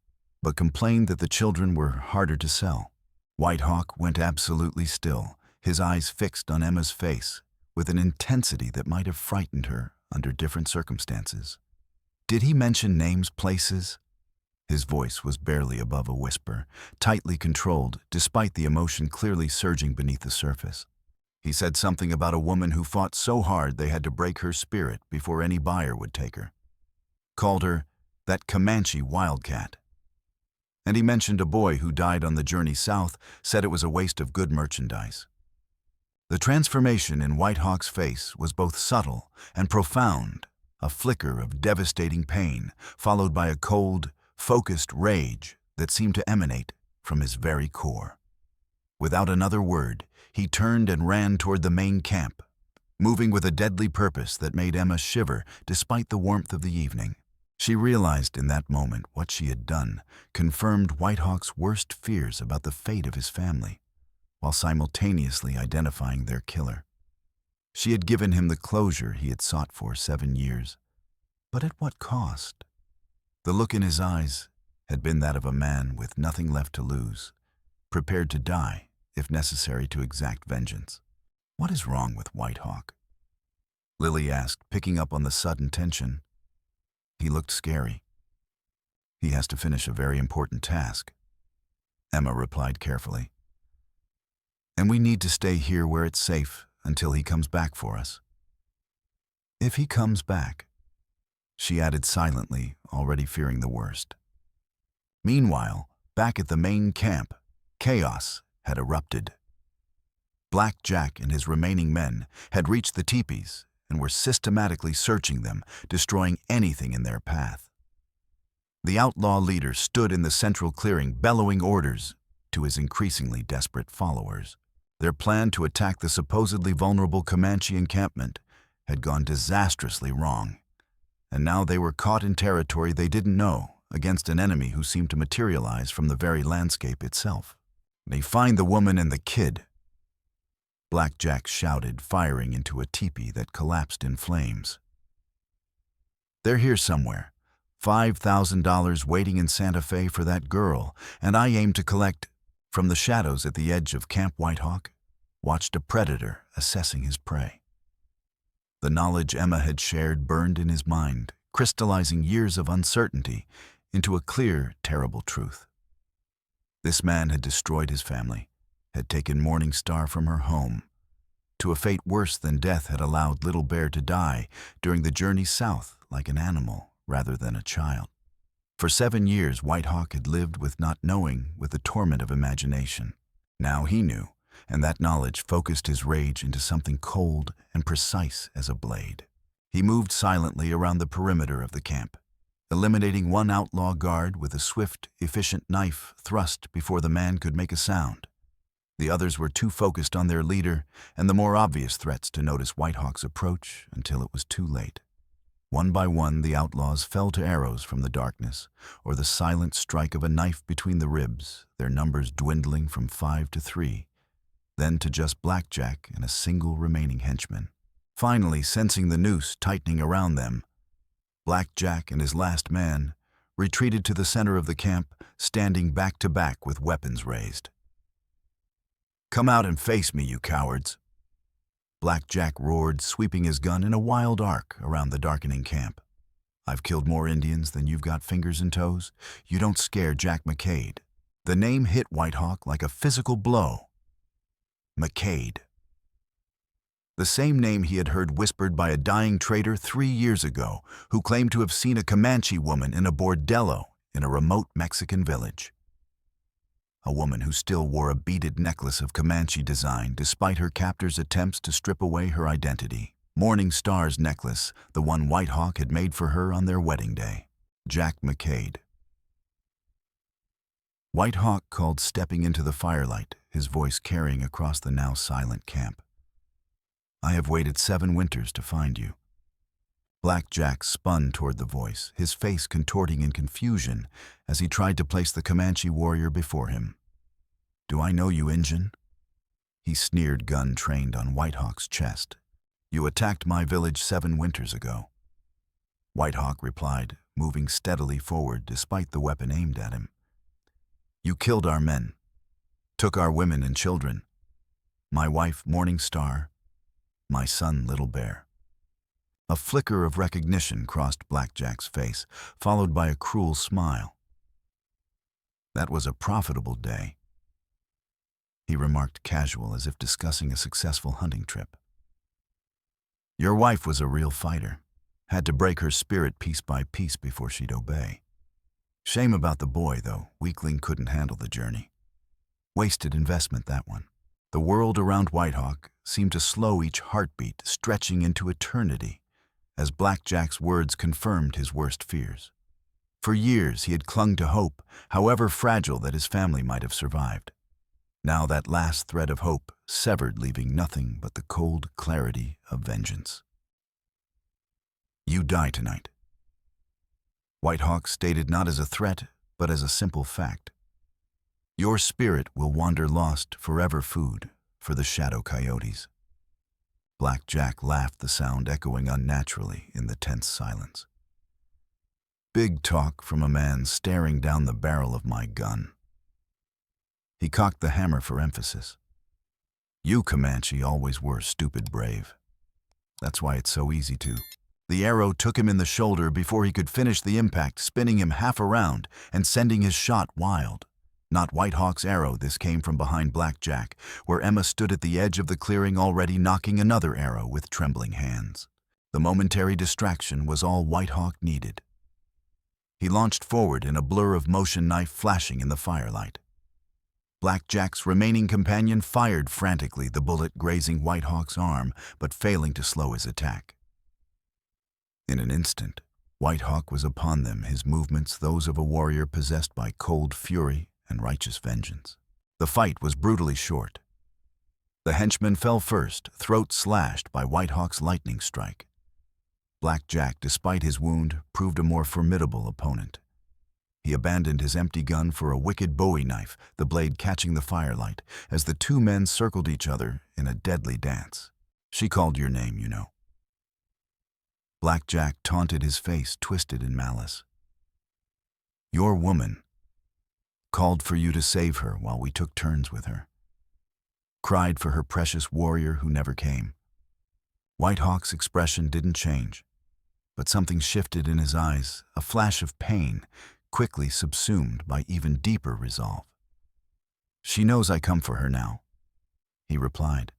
Speaker 1: but complained that the children were harder to sell. White Hawk went absolutely still, his eyes fixed on Emma's face, with an intensity that might have frightened her under different circumstances. Did he mention names, places? His voice was barely above a whisper, tightly controlled, despite the emotion clearly surging beneath the surface. He said something about a woman who fought so hard they had to break her spirit before any buyer would take her. Called her that Comanche wildcat. And he mentioned a boy who died on the journey south, said it was a waste of good merchandise. The transformation in White Hawk's face was both subtle and profound, a flicker of devastating pain, followed by a cold, focused rage that seemed to emanate from his very core. Without another word, he turned and ran toward the main camp, moving with a deadly purpose that made Emma shiver despite the warmth of the evening. She realized in that moment what she had done confirmed White Hawk's worst fears about the fate of his family, while simultaneously identifying their killer. She had given him the closure he had sought for 7 years. But at what cost? The look in his eyes had been that of a man with nothing left to lose, prepared to die if necessary to exact vengeance. What is wrong with White Hawk? Lily asked, picking up on the sudden tension. He looked scary. He has to finish a very important task, Emma replied carefully. And we need to stay here where it's safe until he comes back for us. If he comes back, she added silently, already fearing the worst. Meanwhile, back at the main camp, chaos had erupted. Black Jack and his remaining men had reached the teepees and were systematically searching them, destroying anything in their path. The outlaw leader stood in the central clearing, bellowing orders to his increasingly desperate followers. Their plan to attack the supposedly vulnerable Comanche encampment had gone disastrously wrong, and now they were caught in territory they didn't know, against an enemy who seemed to materialize from the very landscape itself. They find the woman and the kid, Black Jack shouted, firing into a teepee that collapsed in flames. They're here somewhere. $5,000 waiting in Santa Fe for that girl, and I aim to collect. From the shadows at the edge of Camp White Hawk, watched a predator assessing his prey. The knowledge Emma had shared burned in his mind, crystallizing years of uncertainty into a clear, terrible truth. This man had destroyed his family, had taken Morning Star from her home. To a fate worse than death had allowed Little Bear to die during the journey south like an animal rather than a child. For 7 years, White Hawk had lived with not knowing, with the torment of imagination. Now he knew, and that knowledge focused his rage into something cold and precise as a blade. He moved silently around the perimeter of the camp, eliminating one outlaw guard with a swift, efficient knife thrust before the man could make a sound. The others were too focused on their leader and the more obvious threats to notice White Hawk's approach until it was too late. One by one, the outlaws fell to arrows from the darkness, or the silent strike of a knife between the ribs, their numbers dwindling from 5 to 3, then to just Black Jack and a single remaining henchman. Finally, sensing the noose tightening around them, Black Jack and his last man retreated to the center of the camp, standing back to back with weapons raised. "Come out and face me, you cowards!" Black Jack roared, sweeping his gun in a wild arc around the darkening camp. "I've killed more Indians than you've got fingers and toes. You don't scare Jack McCade." The name hit White Hawk like a physical blow. McCade. The same name he had heard whispered by a dying trader 3 years ago, who claimed to have seen a Comanche woman in a bordello in a remote Mexican village. A woman who still wore a beaded necklace of Comanche design despite her captor's attempts to strip away her identity. Morning Star's necklace, the one White Hawk had made for her on their wedding day. Jack McCade. White Hawk called, stepping into the firelight, his voice carrying across the now silent camp. I have waited 7 winters to find you. Black Jack spun toward the voice, his face contorting in confusion as he tried to place the Comanche warrior before him. Do I know you, Injun? He sneered, gun trained on White Hawk's chest. You attacked my village 7 winters ago. White Hawk replied, moving steadily forward despite the weapon aimed at him. You killed our men, took our women and children, my wife, Morning Star, my son, Little Bear. A flicker of recognition crossed Black Jack's face, followed by a cruel smile. That was a profitable day, he remarked, casual, as if discussing a successful hunting trip. Your wife was a real fighter. Had to break her spirit piece by piece before she'd obey. Shame about the boy, though. Weakling couldn't handle the journey. Wasted investment, that one. The world around White Hawk seemed to slow each heartbeat, stretching into eternity, as Black Jack's words confirmed his worst fears. For years he had clung to hope, however fragile that his family might have survived. Now that last thread of hope severed, leaving nothing but the cold clarity of vengeance. You die tonight. White Hawk stated not as a threat, but as a simple fact. Your spirit will wander lost, forever food for the shadow coyotes. Black Jack laughed, the sound echoing unnaturally in the tense silence. Big talk from a man staring down the barrel of my gun. He cocked the hammer for emphasis. You, Comanche, always were stupid brave. That's why it's so easy to. The arrow took him in the shoulder before he could finish the impact, spinning him half around and sending his shot wild. Not White Hawk's arrow, this came from behind Black Jack, where Emma stood at the edge of the clearing, already knocking another arrow with trembling hands. The momentary distraction was all White Hawk needed. He launched forward in a blur of motion, knife flashing in the firelight. Black Jack's remaining companion fired frantically, the bullet grazing White Hawk's arm, but failing to slow his attack. In an instant, White Hawk was upon them, his movements those of a warrior possessed by cold fury and righteous vengeance. The fight was brutally short. The henchman fell first, throat slashed by White Hawk's lightning strike. Black Jack, despite his wound, proved a more formidable opponent. He abandoned his empty gun for a wicked Bowie knife, the blade catching the firelight, as the two men circled each other in a deadly dance. She called your name, you know. Black Jack taunted, his face twisted in malice. Your woman called for you to save her while we took turns with her. Cried for her precious warrior who never came. White Hawk's expression didn't change, but something shifted in his eyes, a flash of pain, quickly subsumed by even deeper resolve. She knows I come for her now, he replied.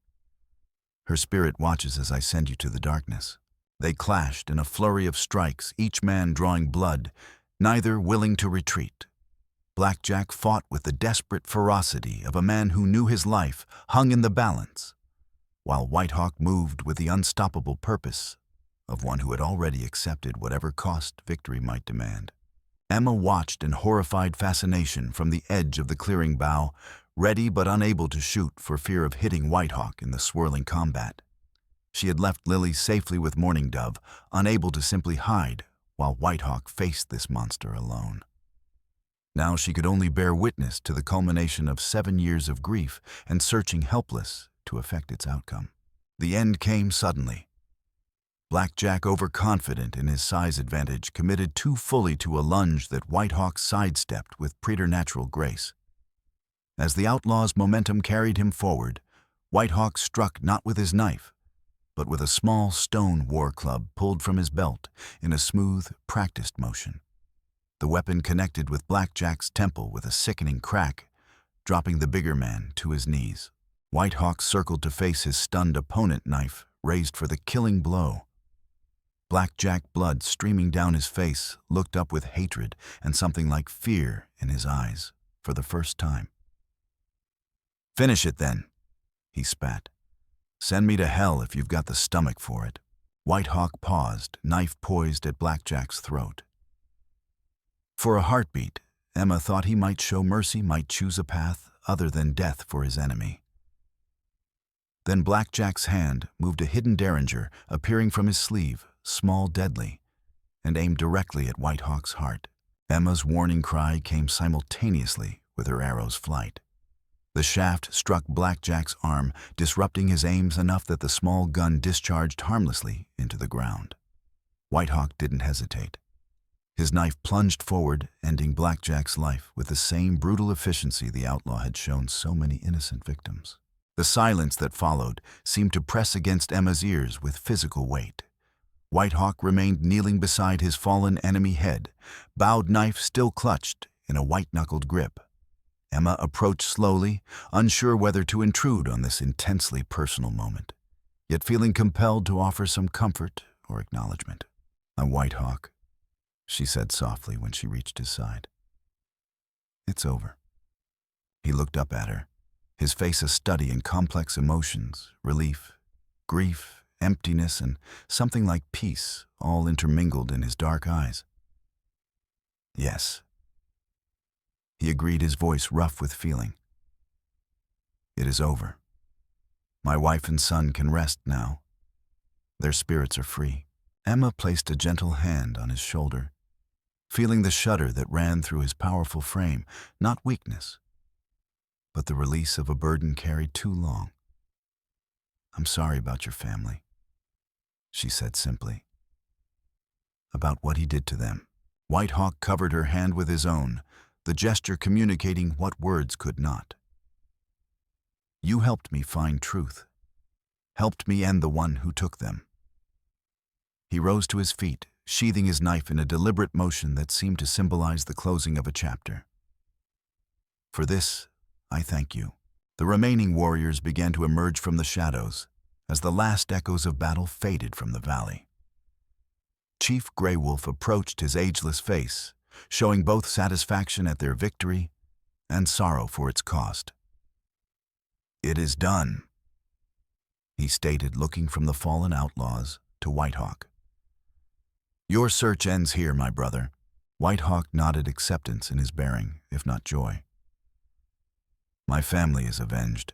Speaker 1: Her spirit watches as I send you to the darkness. They clashed in a flurry of strikes, each man drawing blood, neither willing to retreat. Black Jack fought with the desperate ferocity of a man who knew his life hung in the balance, while White Hawk moved with the unstoppable purpose of one who had already accepted whatever cost victory might demand. Emma watched in horrified fascination from the edge of the clearing bow, ready but unable to shoot for fear of hitting White Hawk in the swirling combat. She had left Lily safely with Morning Dove, unable to simply hide, while White Hawk faced this monster alone. Now she could only bear witness to the culmination of 7 years of grief and searching helpless to affect its outcome. The end came suddenly. Black Jack, overconfident in his size advantage, committed too fully to a lunge that White Hawk sidestepped with preternatural grace. As the outlaw's momentum carried him forward, White Hawk struck not with his knife, but with a small stone war club pulled from his belt in a smooth, practiced motion. The weapon connected with Black Jack's temple with a sickening crack, dropping the bigger man to his knees. White Hawk circled to face his stunned opponent, knife raised for the killing blow. Black Jack, blood streaming down his face, looked up with hatred and something like fear in his eyes for the first time. Finish it then, he spat. Send me to hell if you've got the stomach for it. White Hawk paused, knife poised at Black Jack's throat. For a heartbeat, Emma thought he might show mercy, might choose a path other than death for his enemy. Then Blackjack's hand moved a hidden derringer, appearing from his sleeve, small, deadly, and aimed directly at White Hawk's heart. Emma's warning cry came simultaneously with her arrow's flight. The shaft struck Blackjack's arm, disrupting his aims enough that the small gun discharged harmlessly into the ground. White Hawk didn't hesitate. His knife plunged forward, ending Blackjack's life with the same brutal efficiency the outlaw had shown so many innocent victims. The silence that followed seemed to press against Emma's ears with physical weight. White Hawk remained kneeling beside his fallen enemy head, bowed knife still clutched in a white-knuckled grip. Emma approached slowly, unsure whether to intrude on this intensely personal moment, yet feeling compelled to offer some comfort or acknowledgement. "I'm White Hawk," she said softly when she reached his side. "It's over." He looked up at her, his face a study in complex emotions, relief, grief, emptiness, and something like peace, all intermingled in his dark eyes. "Yes," he agreed, his voice rough with feeling. "It is over. My wife and son can rest now. Their spirits are free." Emma placed a gentle hand on his shoulder, feeling the shudder that ran through his powerful frame, not weakness, but the release of a burden carried too long. "I'm sorry about your family," she said simply. "About what he did to them." White Hawk covered her hand with his own, the gesture communicating what words could not. "You helped me find truth, helped me end the one who took them." He rose to his feet, sheathing his knife in a deliberate motion that seemed to symbolize the closing of a chapter. "For this, I thank you." The remaining warriors began to emerge from the shadows as the last echoes of battle faded from the valley. Chief Grey Wolf approached his ageless face, showing both satisfaction at their victory and sorrow for its cost. "It is done," he stated, looking from the fallen outlaws to White Hawk. "Your search ends here, my brother." White Hawk nodded acceptance in his bearing, if not joy. "My family is avenged.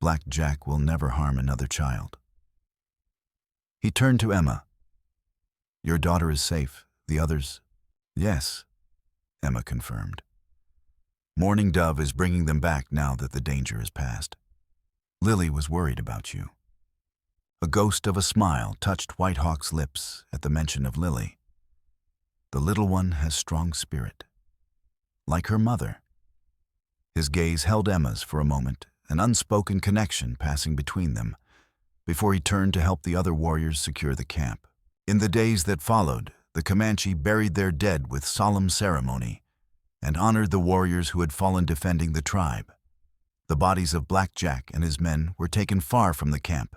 Speaker 1: Blackjack will never harm another child." He turned to Emma. "Your daughter is safe. The others—" "Yes," Emma confirmed. "Mourning Dove is bringing them back now that the danger is past. Lily was worried about you." A ghost of a smile touched White Hawk's lips at the mention of Lily. "The little one has strong spirit, like her mother." His gaze held Emma's for a moment, an unspoken connection passing between them, before he turned to help the other warriors secure the camp. In the days that followed, the Comanche buried their dead with solemn ceremony and honored the warriors who had fallen defending the tribe. The bodies of Blackjack and his men were taken far from the camp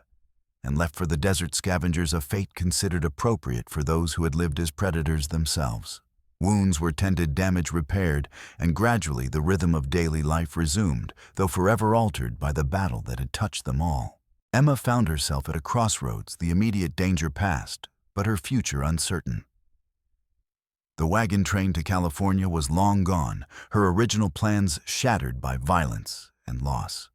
Speaker 1: and left for the desert scavengers, a fate considered appropriate for those who had lived as predators themselves. Wounds were tended, damage repaired, and gradually the rhythm of daily life resumed, though forever altered by the battle that had touched them all. Emma found herself at a crossroads, the immediate danger past, but her future uncertain. The wagon train to California was long gone, her original plans shattered by violence and loss.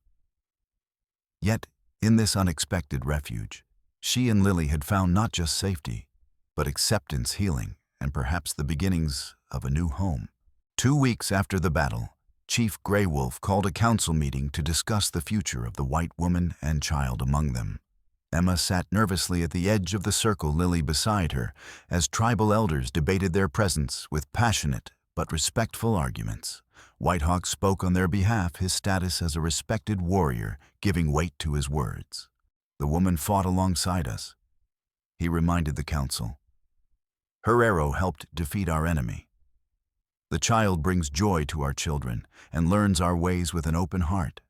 Speaker 1: Yet, in this unexpected refuge, she and Lily had found not just safety, but acceptance, healing, and perhaps the beginnings of a new home. 2 weeks after the battle, Chief Grey Wolf called a council meeting to discuss the future of the white woman and child among them. Emma sat nervously at the edge of the circle, Lily beside her, as tribal elders debated their presence with passionate but respectful arguments. White Hawk spoke on their behalf, his status as a respected warrior giving weight to his words. "The woman fought alongside us," he reminded the council. "Her arrow helped defeat our enemy. The child brings joy to our children and learns our ways with an open heart.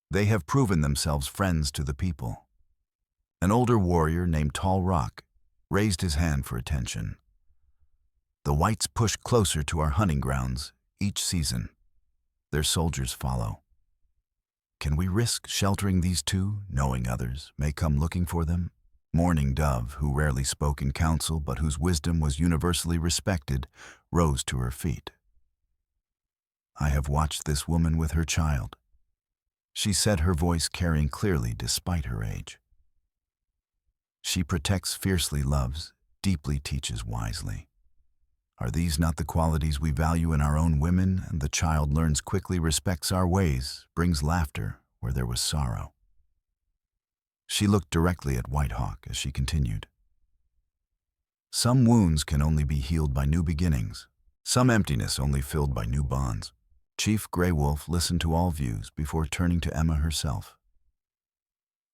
Speaker 1: They have proven themselves friends to the people." An older warrior named Tall Rock raised his hand for attention. "The whites push closer to our hunting grounds each season. Their soldiers follow. Can we risk sheltering these two, knowing others may come looking for them?" Mourning Dove, who rarely spoke in council but whose wisdom was universally respected, rose to her feet. "I have watched this woman with her child," she said, her voice carrying clearly despite her age. She protects fiercely, loves, deeply teaches wisely. Are these not the qualities we value in our own women? And the child learns quickly, respects our ways, brings laughter where there was sorrow. She looked directly at White Hawk as she continued. Some wounds can only be healed by new beginnings, some emptiness only filled by new bonds. Chief Grey Wolf listened to all views before turning to Emma herself.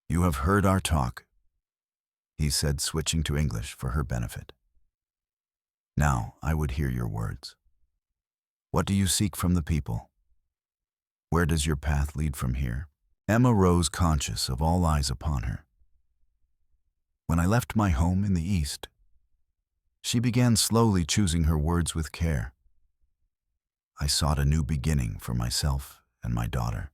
Speaker 1: You have heard our talk, he said, switching to English for her benefit. Now I would hear your words. What do you seek from the people? Where does your path lead from here? Emma rose, conscious of all eyes upon her. When I left my home in the East, she began slowly choosing her words with care. I sought a new beginning for myself and my daughter.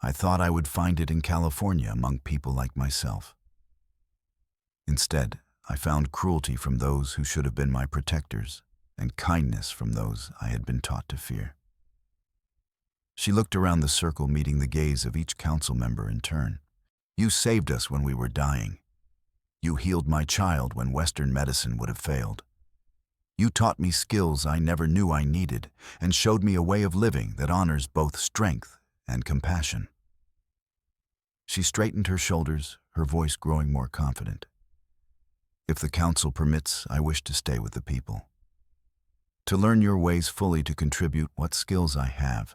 Speaker 1: I thought I would find it in California among people like myself. Instead, I found cruelty from those who should have been my protectors, and kindness from those I had been taught to fear. She looked around the circle, meeting the gaze of each council member in turn. You saved us when we were dying. You healed my child when Western medicine would have failed. You taught me skills I never knew I needed, and showed me a way of living that honors both strength and compassion. She straightened her shoulders, her voice growing more confident. If the council permits, I wish to stay with the people. To learn your ways fully, to contribute what skills I have,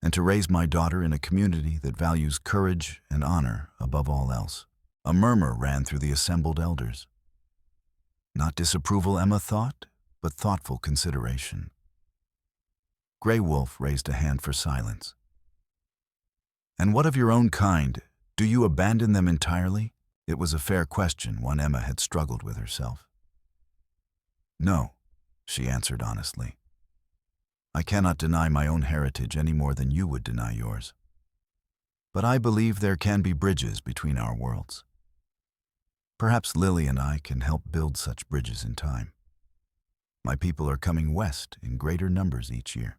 Speaker 1: and to raise my daughter in a community that values courage and honor above all else. A murmur ran through the assembled elders. Not disapproval, Emma thought, but thoughtful consideration. Grey Wolf raised a hand for silence. And what of your own kind? Do you abandon them entirely? It was a fair question, one Emma had struggled with herself. No, she answered honestly. I cannot deny my own heritage any more than you would deny yours. But I believe there can be bridges between our worlds. Perhaps Lily and I can help build such bridges in time. My people are coming west in greater numbers each year.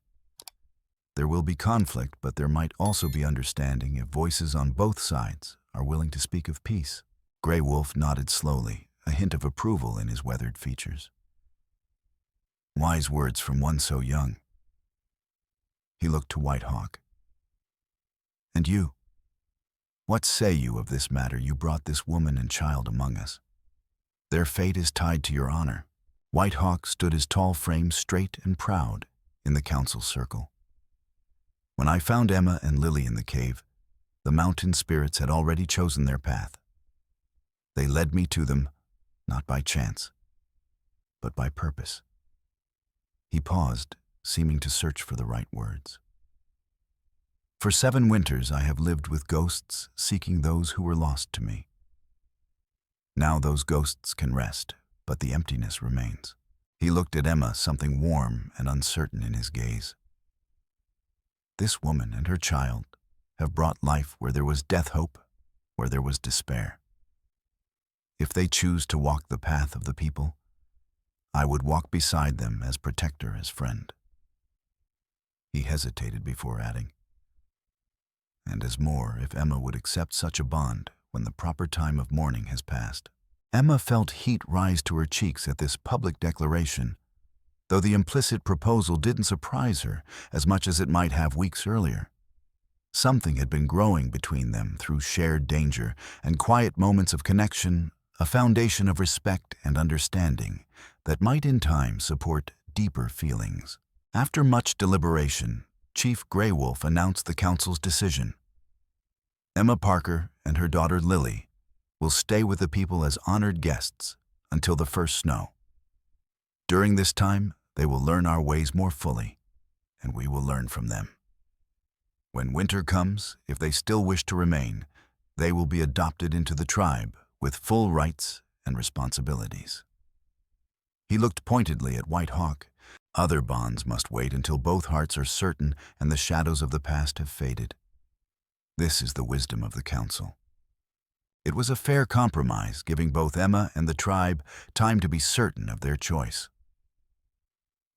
Speaker 1: There will be conflict, but there might also be understanding if voices on both sides are willing to speak of peace. Grey Wolf nodded slowly, a hint of approval in his weathered features. Wise words from one so young. He looked to White Hawk. And you? What say you of this matter? You brought this woman and child among us. Their fate is tied to your honor. White Hawk stood his tall frame straight and proud in the council circle. When I found Emma and Lily in the cave, the mountain spirits had already chosen their path. They led me to them, not by chance, but by purpose. He paused, seeming to search for the right words. For 7 winters I have lived with ghosts, seeking those who were lost to me. Now those ghosts can rest, but the emptiness remains. He looked at Emma, something warm and uncertain in his gaze. This woman and her child have brought life where there was death, hope where there was despair. If they choose to walk the path of the people, I would walk beside them as protector, as friend. He hesitated before adding, and as more, if Emma would accept such a bond when the proper time of mourning has passed. Emma felt heat rise to her cheeks at this public declaration, though the implicit proposal didn't surprise her as much as it might have weeks earlier. Something had been growing between them through shared danger and quiet moments of connection, a foundation of respect and understanding that might in time support deeper feelings. After much deliberation, Chief Grey Wolf announced the council's decision. Emma Parker and her daughter Lily will stay with the people as honored guests until the first snow. During this time, they will learn our ways more fully, and we will learn from them. When winter comes, if they still wish to remain, they will be adopted into the tribe with full rights and responsibilities. He looked pointedly at White Hawk. Other bonds must wait until both hearts are certain and the shadows of the past have faded. This is the wisdom of the council. It was a fair compromise, giving both Emma and the tribe time to be certain of their choice.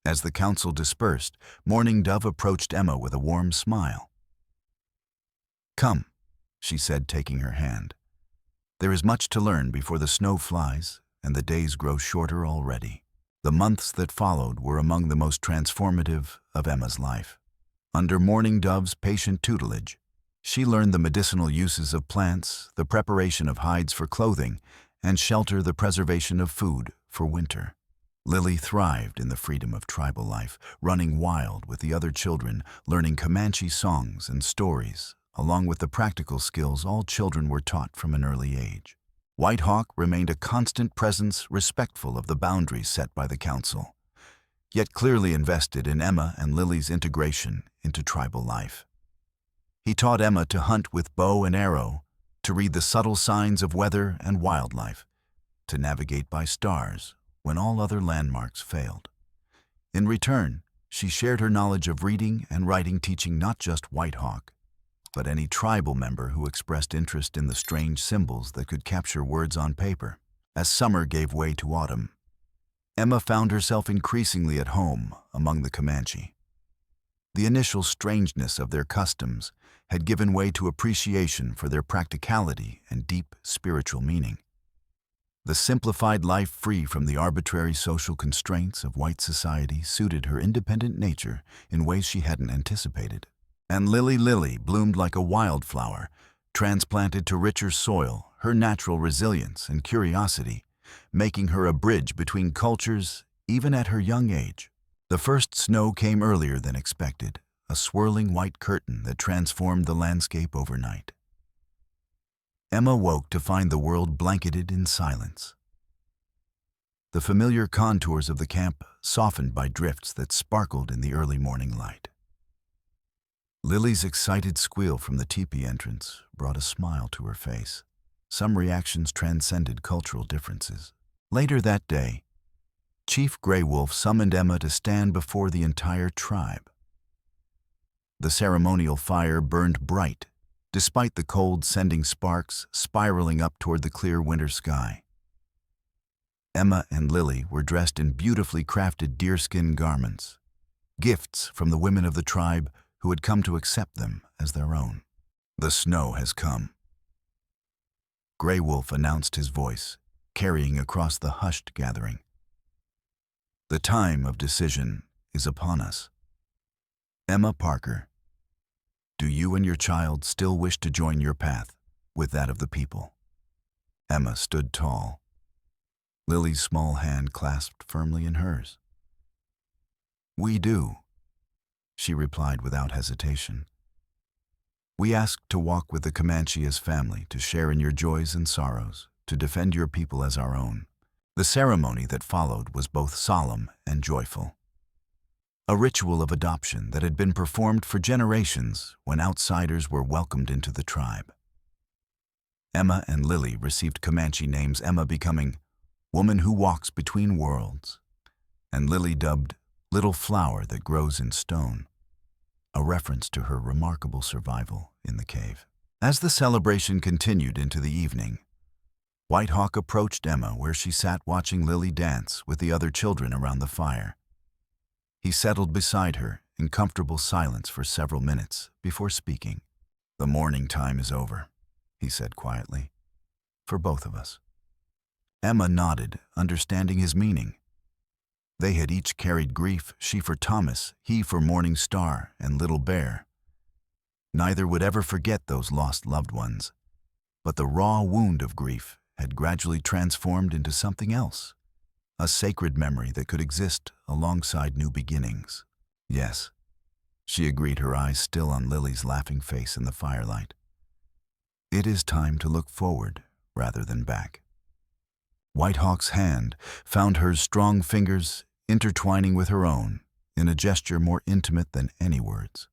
Speaker 1: As the council dispersed, Mourning Dove approached Emma with a warm smile. Come, she said, taking her hand. There is much to learn before the snow flies and the days grow shorter already. The months that followed were among the most transformative of Emma's life. Under Mourning Dove's patient tutelage, she learned the medicinal uses of plants, the preparation of hides for clothing, and the preservation of food for winter. Lily thrived in the freedom of tribal life, running wild with the other children, learning Comanche songs and stories, along with the practical skills all children were taught from an early age. White Hawk remained a constant presence, respectful of the boundaries set by the council, yet clearly invested in Emma and Lily's integration into tribal life. He taught Emma to hunt with bow and arrow, to read the subtle signs of weather and wildlife, to navigate by stars when all other landmarks failed. In return, she shared her knowledge of reading and writing, teaching not just White Hawk, but any tribal member who expressed interest in the strange symbols that could capture words on paper. As summer gave way to autumn, Emma found herself increasingly at home among the Comanche. The initial strangeness of their customs had given way to appreciation for their practicality and deep spiritual meaning. The simplified life, free from the arbitrary social constraints of white society, suited her independent nature in ways she hadn't anticipated. And Lily bloomed like a wildflower, transplanted to richer soil, her natural resilience and curiosity, making her a bridge between cultures even at her young age. The first snow came earlier than expected, a swirling white curtain that transformed the landscape overnight. Emma woke to find the world blanketed in silence. The familiar contours of the camp softened by drifts that sparkled in the early morning light. Lily's excited squeal from the teepee entrance brought a smile to her face. Some reactions transcended cultural differences. Later that day, Chief Gray Wolf summoned Emma to stand before the entire tribe. The ceremonial fire burned bright, despite the cold sending sparks spiraling up toward the clear winter sky. Emma and Lily were dressed in beautifully crafted deerskin garments, gifts from the women of the tribe who had come to accept them as their own. The snow has come, Gray Wolf announced, his voice carrying across the hushed gathering. The time of decision is upon us. Emma Parker, do you and your child still wish to join your path with that of the people? Emma stood tall, Lily's small hand clasped firmly in hers. We do, she replied without hesitation. We ask to walk with the Comanche as family, to share in your joys and sorrows, to defend your people as our own. The ceremony that followed was both solemn and joyful. A ritual of adoption that had been performed for generations when outsiders were welcomed into the tribe. Emma and Lily received Comanche names, Emma becoming Woman Who Walks Between Worlds, and Lily dubbed Little Flower That Grows in Stone, a reference to her remarkable survival in the cave. As the celebration continued into the evening, White Hawk approached Emma where she sat watching Lily dance with the other children around the fire. He settled beside her in comfortable silence for several minutes before speaking. The mourning time is over, he said quietly, for both of us. Emma nodded, understanding his meaning. They had each carried grief, she for Thomas, he for Morning Star and Little Bear. Neither would ever forget those lost loved ones, but the raw wound of grief had gradually transformed into something else, a sacred memory that could exist alongside new beginnings. Yes, she agreed, her eyes still on Lily's laughing face in the firelight. It is time to look forward rather than back. White Hawk's hand found her strong fingers intertwining with her own in a gesture more intimate than any words.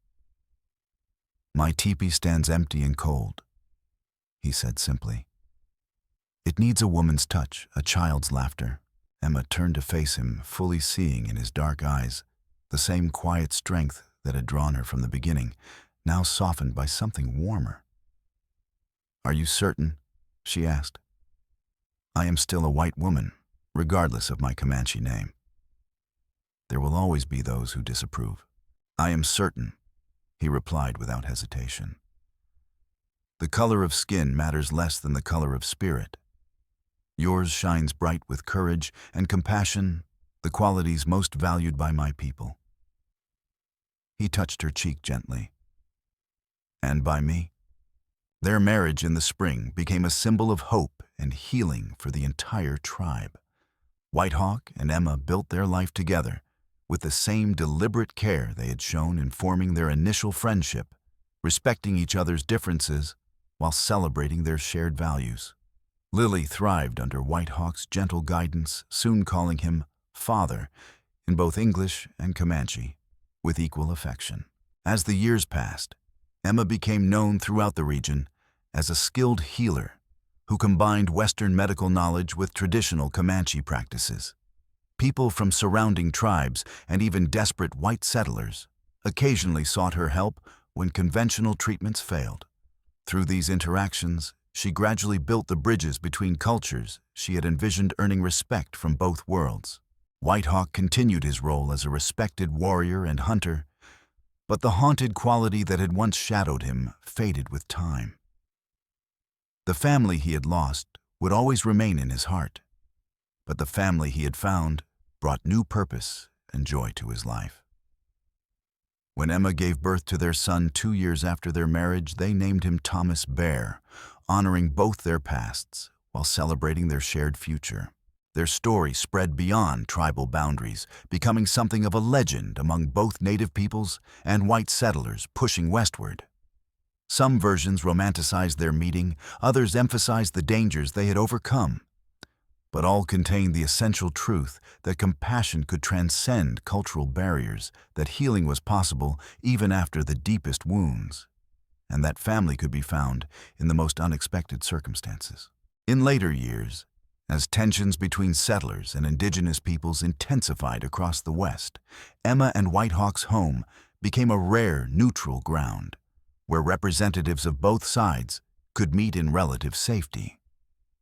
Speaker 1: My teepee stands empty and cold, he said simply. It needs a woman's touch, a child's laughter. Emma turned to face him, fully seeing in his dark eyes the same quiet strength that had drawn her from the beginning, now softened by something warmer. Are you certain? She asked. I am still a white woman, regardless of my Comanche name. There will always be those who disapprove. I am certain, he replied without hesitation. The color of skin matters less than the color of spirit. Yours shines bright with courage and compassion, the qualities most valued by my people." He touched her cheek gently. "And by me?" Their marriage in the spring became a symbol of hope and healing for the entire tribe. Whitehawk and Emma built their life together with the same deliberate care they had shown in forming their initial friendship, respecting each other's differences while celebrating their shared values. Lily thrived under Whitehawk's gentle guidance, soon calling him father in both English and Comanche, with equal affection. As the years passed, Emma became known throughout the region as a skilled healer who combined Western medical knowledge with traditional Comanche practices. People from surrounding tribes and even desperate white settlers occasionally sought her help when conventional treatments failed. Through these interactions, she gradually built the bridges between cultures she had envisioned, earning respect from both worlds. Whitehawk continued his role as a respected warrior and hunter, but the haunted quality that had once shadowed him faded with time. The family he had lost would always remain in his heart, but the family he had found brought new purpose and joy to his life. When Emma gave birth to their son 2 years after their marriage, they named him Thomas Bear, honoring both their pasts while celebrating their shared future. Their story spread beyond tribal boundaries, becoming something of a legend among both native peoples and white settlers pushing westward. Some versions romanticized their meeting, others emphasized the dangers they had overcome. But all contained the essential truth that compassion could transcend cultural barriers, that healing was possible even after the deepest wounds, and that family could be found in the most unexpected circumstances. In later years, as tensions between settlers and indigenous peoples intensified across the West, Emma and Whitehawk's home became a rare neutral ground, where representatives of both sides could meet in relative safety.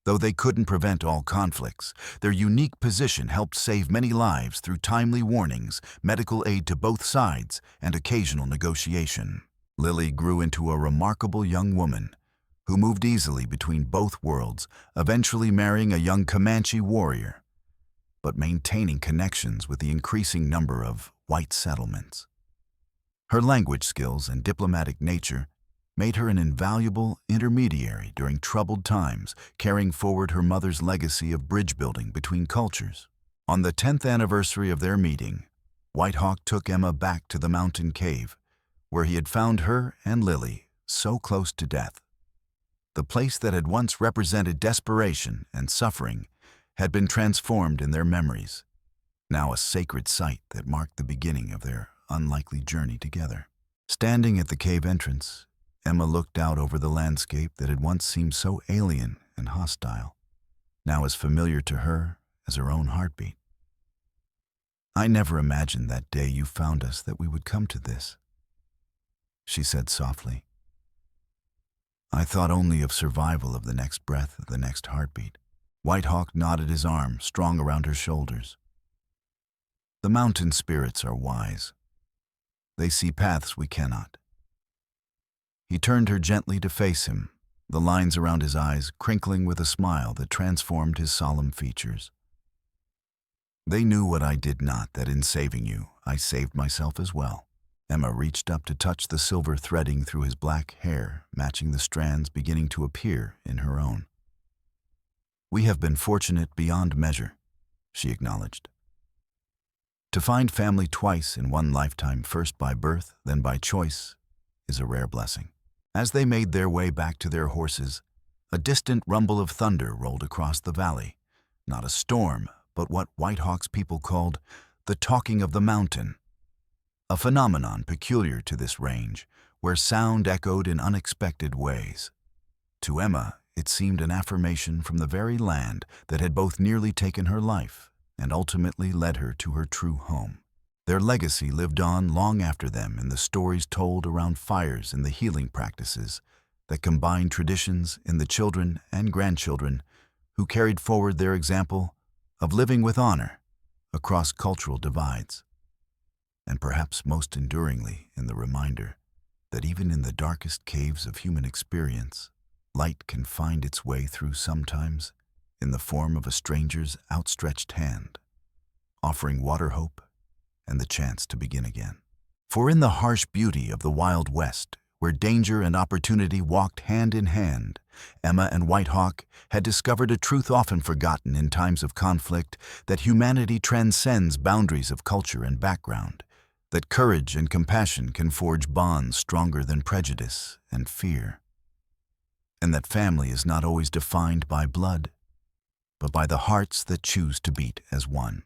Speaker 1: Though they couldn't prevent all conflicts, their unique position helped save many lives through timely warnings, medical aid to both sides, and occasional negotiation. Lily grew into a remarkable young woman who moved easily between both worlds, eventually marrying a young Comanche warrior, but maintaining connections with the increasing number of white settlements. Her language skills and diplomatic nature made her an invaluable intermediary during troubled times, carrying forward her mother's legacy of bridge building between cultures. On the 10th anniversary of their meeting, Whitehawk took Emma back to the mountain cave, where he had found her and Lily so close to death. The place that had once represented desperation and suffering had been transformed in their memories, now a sacred site that marked the beginning of their unlikely journey together. Standing at the cave entrance, Emma looked out over the landscape that had once seemed so alien and hostile, now as familiar to her as her own heartbeat. "I never imagined that day you found us that we would come to this," she said softly. "I thought only of survival, of the next breath, the next heartbeat." Whitehawk nodded, his arm strong around her shoulders. "The mountain spirits are wise. They see paths we cannot." He turned her gently to face him, the lines around his eyes crinkling with a smile that transformed his solemn features. "They knew what I did not, that in saving you, I saved myself as well." Emma reached up to touch the silver threading through his black hair, matching the strands beginning to appear in her own. "We have been fortunate beyond measure," she acknowledged. "To find family twice in one lifetime, first by birth, then by choice, is a rare blessing." As they made their way back to their horses, a distant rumble of thunder rolled across the valley. Not a storm, but what Whitehawk's people called the talking of the mountain, a phenomenon peculiar to this range, where sound echoed in unexpected ways. To Emma, it seemed an affirmation from the very land that had both nearly taken her life and ultimately led her to her true home. Their legacy lived on long after them in the stories told around fires and the healing practices that combined traditions in the children and grandchildren who carried forward their example of living with honor across cultural divides, and perhaps most enduringly in the reminder that even in the darkest caves of human experience, light can find its way through sometimes in the form of a stranger's outstretched hand, offering water, hope, and the chance to begin again. For in the harsh beauty of the Wild West, where danger and opportunity walked hand in hand, Emma and White Hawk had discovered a truth often forgotten in times of conflict, that humanity transcends boundaries of culture and background, that courage and compassion can forge bonds stronger than prejudice and fear, and that family is not always defined by blood, but by the hearts that choose to beat as one.